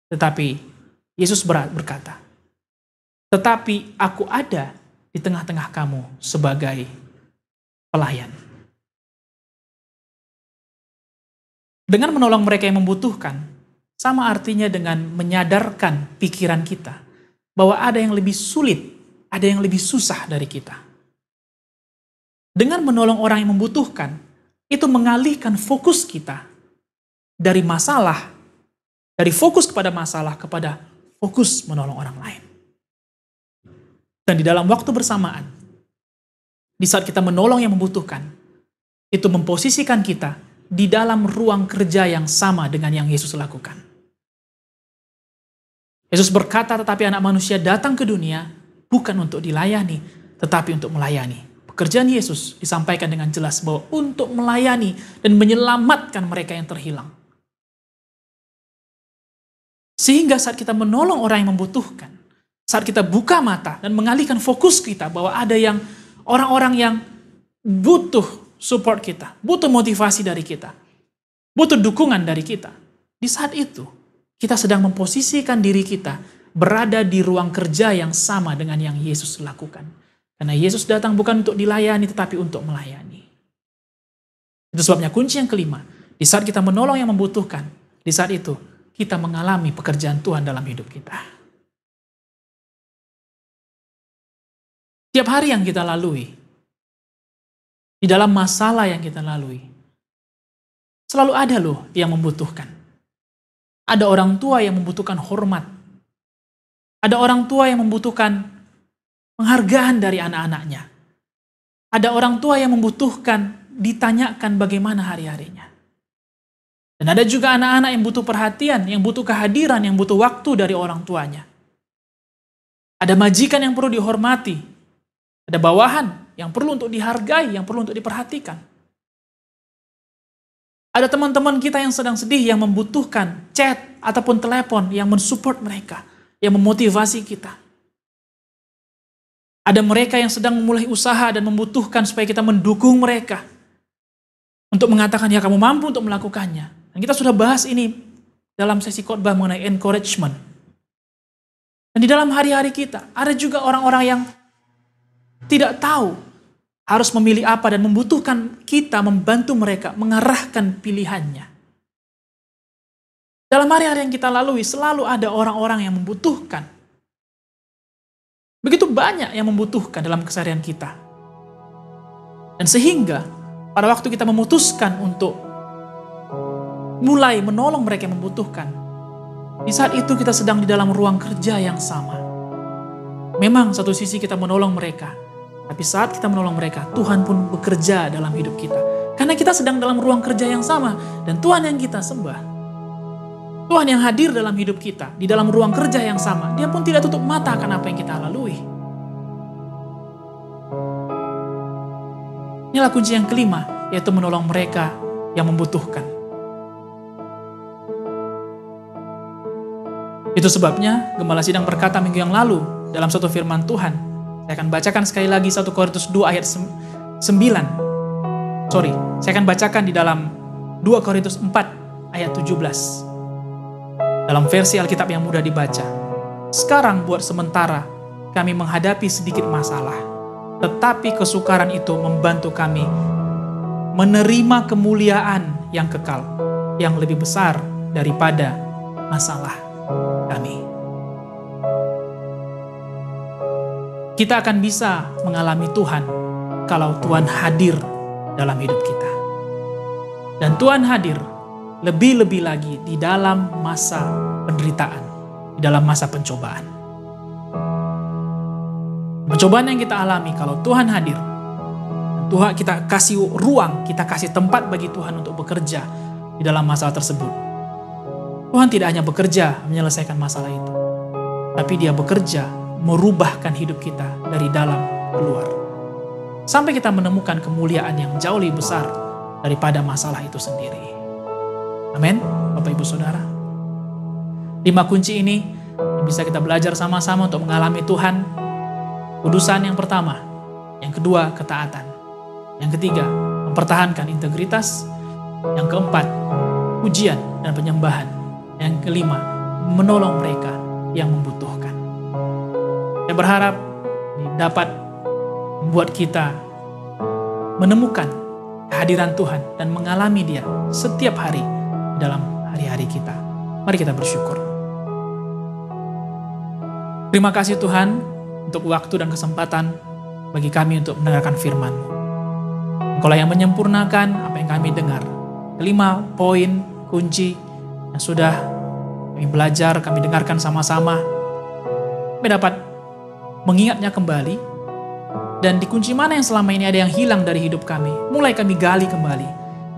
Tetapi Yesus berkata, tetapi aku ada di tengah-tengah kamu sebagai pelayan. Dengan menolong mereka yang membutuhkan, sama artinya dengan menyadarkan pikiran kita bahwa ada yang lebih sulit, ada yang lebih susah dari kita. Dengan menolong orang yang membutuhkan, itu mengalihkan fokus kita dari masalah, dari fokus kepada masalah kepada fokus menolong orang lain. Dan di dalam waktu bersamaan, di saat kita menolong yang membutuhkan, itu memposisikan kita di dalam ruang kerja yang sama dengan yang Yesus lakukan. Yesus berkata, tetapi anak manusia datang ke dunia bukan untuk dilayani, tetapi untuk melayani. Pekerjaan Yesus disampaikan dengan jelas bahwa untuk melayani dan menyelamatkan mereka yang terhilang. Sehingga saat kita menolong orang yang membutuhkan, Saat kita buka mata dan mengalihkan fokus kita bahwa ada yang orang-orang yang butuh support kita, butuh motivasi dari kita, butuh dukungan dari kita. Di saat itu, kita sedang memposisikan diri kita berada di ruang kerja yang sama dengan yang Yesus lakukan. Karena Yesus datang bukan untuk dilayani, tetapi untuk melayani. Itu sebabnya kunci yang kelima, di saat kita menolong yang membutuhkan, di saat itu kita mengalami pekerjaan Tuhan dalam hidup kita. Tiap hari yang kita lalui, di dalam masalah yang kita lalui, selalu ada loh yang membutuhkan. Ada orang tua yang membutuhkan hormat. Ada orang tua yang membutuhkan penghargaan dari anak-anaknya. Ada orang tua yang membutuhkan ditanyakan bagaimana hari-harinya. Dan ada juga anak-anak yang butuh perhatian, yang butuh kehadiran, yang butuh waktu dari orang tuanya. Ada majikan yang perlu dihormati. Ada bawahan yang perlu untuk dihargai, yang perlu untuk diperhatikan. Ada teman-teman kita yang sedang sedih, yang membutuhkan chat ataupun telepon yang mensupport mereka, yang memotivasi kita. Ada mereka yang sedang memulai usaha dan membutuhkan supaya kita mendukung mereka. Untuk mengatakan, ya kamu mampu untuk melakukannya. Dan kita sudah bahas ini dalam sesi khotbah mengenai encouragement. Dan di dalam hari-hari kita, ada juga orang-orang yang tidak tahu harus memilih apa dan membutuhkan kita membantu mereka mengarahkan pilihannya. Dalam hari-hari yang kita lalui selalu ada orang-orang yang membutuhkan. Begitu banyak yang membutuhkan dalam keseharian kita. Dan sehingga pada waktu kita memutuskan untuk mulai menolong mereka yang membutuhkan, di saat itu kita sedang di dalam ruang kerja yang sama. Memang satu sisi kita menolong mereka, tapi saat kita menolong mereka, Tuhan pun bekerja dalam hidup kita. Karena kita sedang dalam ruang kerja yang sama. Dan Tuhan yang kita sembah, Tuhan yang hadir dalam hidup kita, di dalam ruang kerja yang sama, Dia pun tidak tutup mata akan apa yang kita lalui. Inilah kunci yang kelima, yaitu menolong mereka yang membutuhkan. Itu sebabnya Gembala Sidang berkata minggu yang lalu dalam satu firman Tuhan. Saya akan bacakan sekali lagi 1 Korintus 2 ayat 9. Saya akan bacakan di dalam 2 Korintus 4 ayat 17. Dalam versi Alkitab yang mudah dibaca. Sekarang buat sementara kami menghadapi sedikit masalah. Tetapi kesukaran itu membantu kami menerima kemuliaan yang kekal. Yang lebih besar daripada masalah kami. Kita akan bisa mengalami Tuhan kalau Tuhan hadir dalam hidup kita. Dan Tuhan hadir lebih-lebih lagi di dalam masa penderitaan, di dalam masa pencobaan. Pencobaan yang kita alami kalau Tuhan hadir, Tuhan kita kasih ruang, kita kasih tempat bagi Tuhan untuk bekerja di dalam masalah tersebut. Tuhan tidak hanya bekerja menyelesaikan masalah itu, tapi Dia bekerja merubahkan hidup kita dari dalam keluar. Sampai kita menemukan kemuliaan yang jauh lebih besar daripada masalah itu sendiri. Amin, Bapak Ibu Saudara. 5 kunci ini yang bisa kita belajar sama-sama untuk mengalami Tuhan. Kudusan yang pertama. Yang kedua, ketaatan. Yang ketiga, mempertahankan integritas. Yang keempat, pujian dan penyembahan. Yang kelima, menolong mereka yang membutuhkan. Saya berharap ini dapat membuat kita menemukan kehadiran Tuhan dan mengalami Dia setiap hari dalam hari-hari kita. Mari kita bersyukur. Terima kasih Tuhan untuk waktu dan kesempatan bagi kami untuk mendengarkan firman-Mu. Engkau yang menyempurnakan apa yang kami dengar. 5 poin kunci yang sudah kami belajar, kami dengarkan sama-sama. Kami dapat mengingatnya kembali, dan di kunci mana yang selama ini ada yang hilang dari hidup kami, mulai kami gali kembali,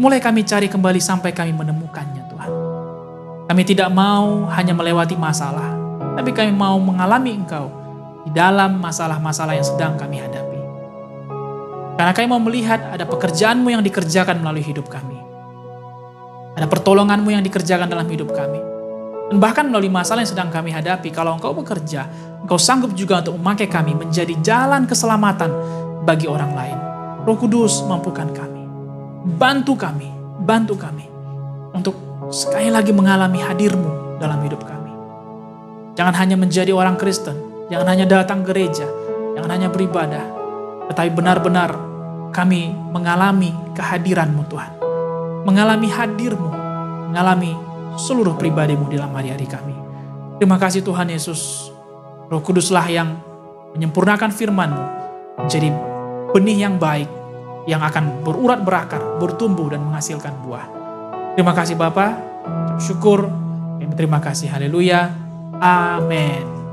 mulai kami cari kembali sampai kami menemukannya Tuhan. Kami tidak mau hanya melewati masalah, tapi kami mau mengalami Engkau di dalam masalah-masalah yang sedang kami hadapi. Karena kami mau melihat ada pekerjaan-Mu yang dikerjakan melalui hidup kami. Ada pertolongan-Mu yang dikerjakan dalam hidup kami. Dan bahkan melalui masalah yang sedang kami hadapi, kalau Engkau bekerja, Engkau sanggup juga untuk memakai kami menjadi jalan keselamatan bagi orang lain. Roh Kudus, mampukan kami. Bantu kami untuk sekali lagi mengalami hadir-Mu dalam hidup kami. Jangan hanya menjadi orang Kristen, jangan hanya datang gereja, jangan hanya beribadah, tetapi benar-benar kami mengalami kehadiran-Mu Tuhan. Mengalami hadir-Mu, mengalami seluruh pribadi-Mu dalam hari-hari kami. Terima kasih Tuhan Yesus. Roh Kuduslah yang menyempurnakan firman-Mu menjadi benih yang baik, yang akan berurat berakar, bertumbuh dan menghasilkan buah. Terima kasih Bapa, syukur, kami terima kasih, haleluya, amin.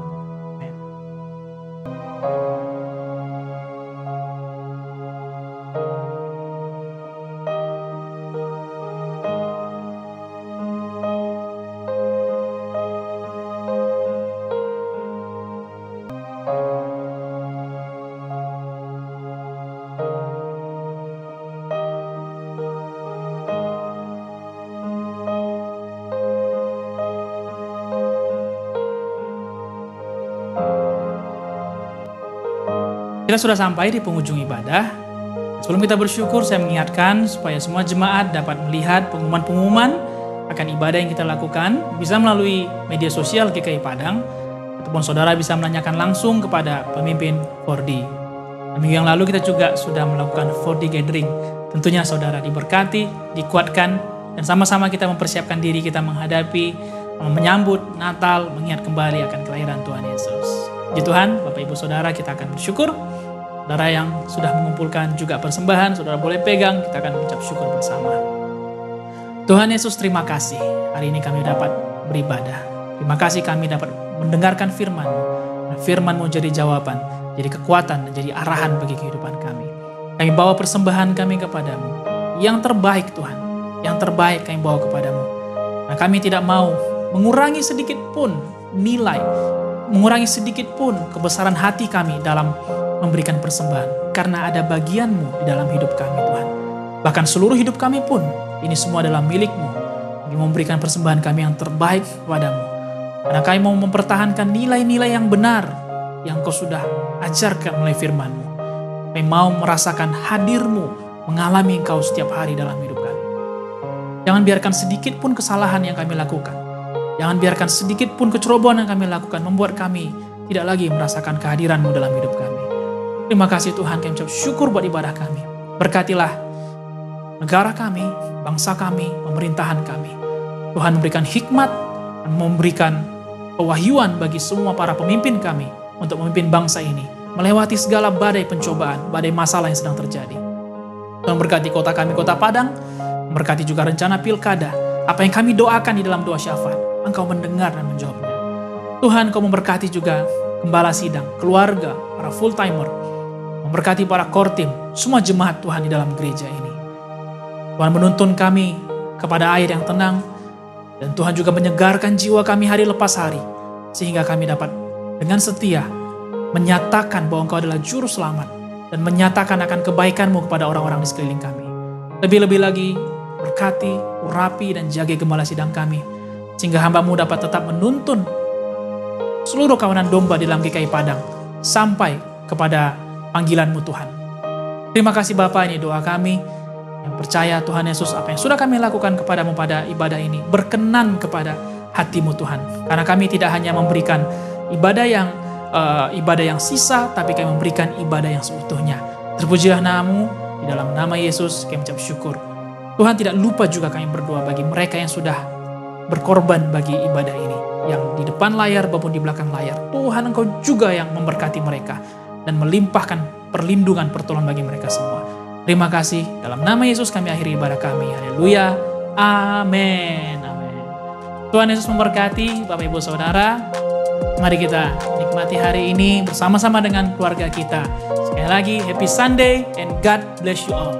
Kita sudah sampai di penghujung ibadah. Sebelum kita bersyukur, saya mengingatkan supaya semua jemaat dapat melihat pengumuman-pengumuman akan ibadah yang kita lakukan, bisa melalui media sosial GKI Padang, ataupun saudara bisa menanyakan langsung kepada pemimpin 4D. Minggu yang lalu kita juga sudah melakukan 4D Gathering. Tentunya saudara diberkati, dikuatkan, dan sama-sama kita mempersiapkan diri kita menghadapi, menyambut Natal, mengingat kembali akan kelahiran Tuhan Yesus. Puji Tuhan, Bapak Ibu Saudara, kita akan bersyukur. Saudara yang sudah mengumpulkan juga persembahan, saudara boleh pegang, kita akan mengucap syukur bersama. Tuhan Yesus, terima kasih. Hari ini kami dapat beribadah. Terima kasih kami dapat mendengarkan firman-Mu. Firman-Mu jadi jawaban, jadi kekuatan, dan jadi arahan bagi kehidupan kami. Kami bawa persembahan kami kepadamu. Yang terbaik Tuhan, yang terbaik kami bawa kepadamu. Nah, kami tidak mau mengurangi sedikit pun nilai, mengurangi sedikit pun kebesaran hati kami dalam memberikan persembahan. Karena ada bagian-Mu di dalam hidup kami Tuhan. Bahkan seluruh hidup kami pun, ini semua adalah milik-Mu. Kami memberikan persembahan kami yang terbaik kepadamu. Karena kami mau mempertahankan nilai-nilai yang benar yang Kau sudah ajarkan melalui firman-Mu. Kami mau merasakan hadir-Mu, mengalami Engkau setiap hari dalam hidup kami. Jangan biarkan sedikit pun kesalahan yang kami lakukan. Jangan biarkan sedikit pun kecerobohan yang kami lakukan membuat kami tidak lagi merasakan kehadiran-Mu dalam hidup kami. Terima kasih Tuhan, kami ucap syukur buat ibadah kami. Berkatilah negara kami, bangsa kami, pemerintahan kami. Tuhan memberikan hikmat dan memberikan pewahyuan bagi semua para pemimpin kami untuk memimpin bangsa ini melewati segala badai pencobaan, badai masalah yang sedang terjadi. Tuhan berkati kota kami, Kota Padang, memberkati juga rencana pilkada. Apa yang kami doakan di dalam doa syafaat, Engkau mendengar dan menjawabnya. Tuhan, Kau memberkati juga gembala sidang, keluarga, para full-timer, memberkati para core team, semua jemaat Tuhan di dalam gereja ini. Tuhan menuntun kami kepada air yang tenang, dan Tuhan juga menyegarkan jiwa kami hari lepas hari, sehingga kami dapat dengan setia menyatakan bahwa Engkau adalah juru selamat, dan menyatakan akan kebaikan-Mu kepada orang-orang di sekeliling kami. Lebih-lebih lagi, berkati, urapi, dan jaga gembala sidang kami, sehingga hamba-Mu dapat tetap menuntun seluruh kawanan domba di dalam GKI Padang, sampai kepada panggilan-Mu Tuhan. Terima kasih Bapa, ini doa kami yang percaya Tuhan Yesus, apa yang sudah kami lakukan kepadamu pada ibadah ini berkenan kepada hati-Mu Tuhan. Karena kami tidak hanya memberikan ibadah yang sisa, tapi kami memberikan ibadah yang seutuhnya. Terpujilah nama-Mu, di dalam nama Yesus kami ucap syukur. Tuhan, tidak lupa juga kami berdoa bagi mereka yang sudah berkorban bagi ibadah ini, yang di depan layar maupun di belakang layar. Tuhan, Engkau juga yang memberkati mereka dan melimpahkan perlindungan pertolongan bagi mereka semua. Terima kasih. Dalam nama Yesus kami akhiri ibadah kami. Haleluya. Amin. Amin. Tuhan Yesus memberkati Bapak Ibu Saudara. Mari kita nikmati hari ini bersama-sama dengan keluarga kita. Sekali lagi, Happy Sunday and God bless you all.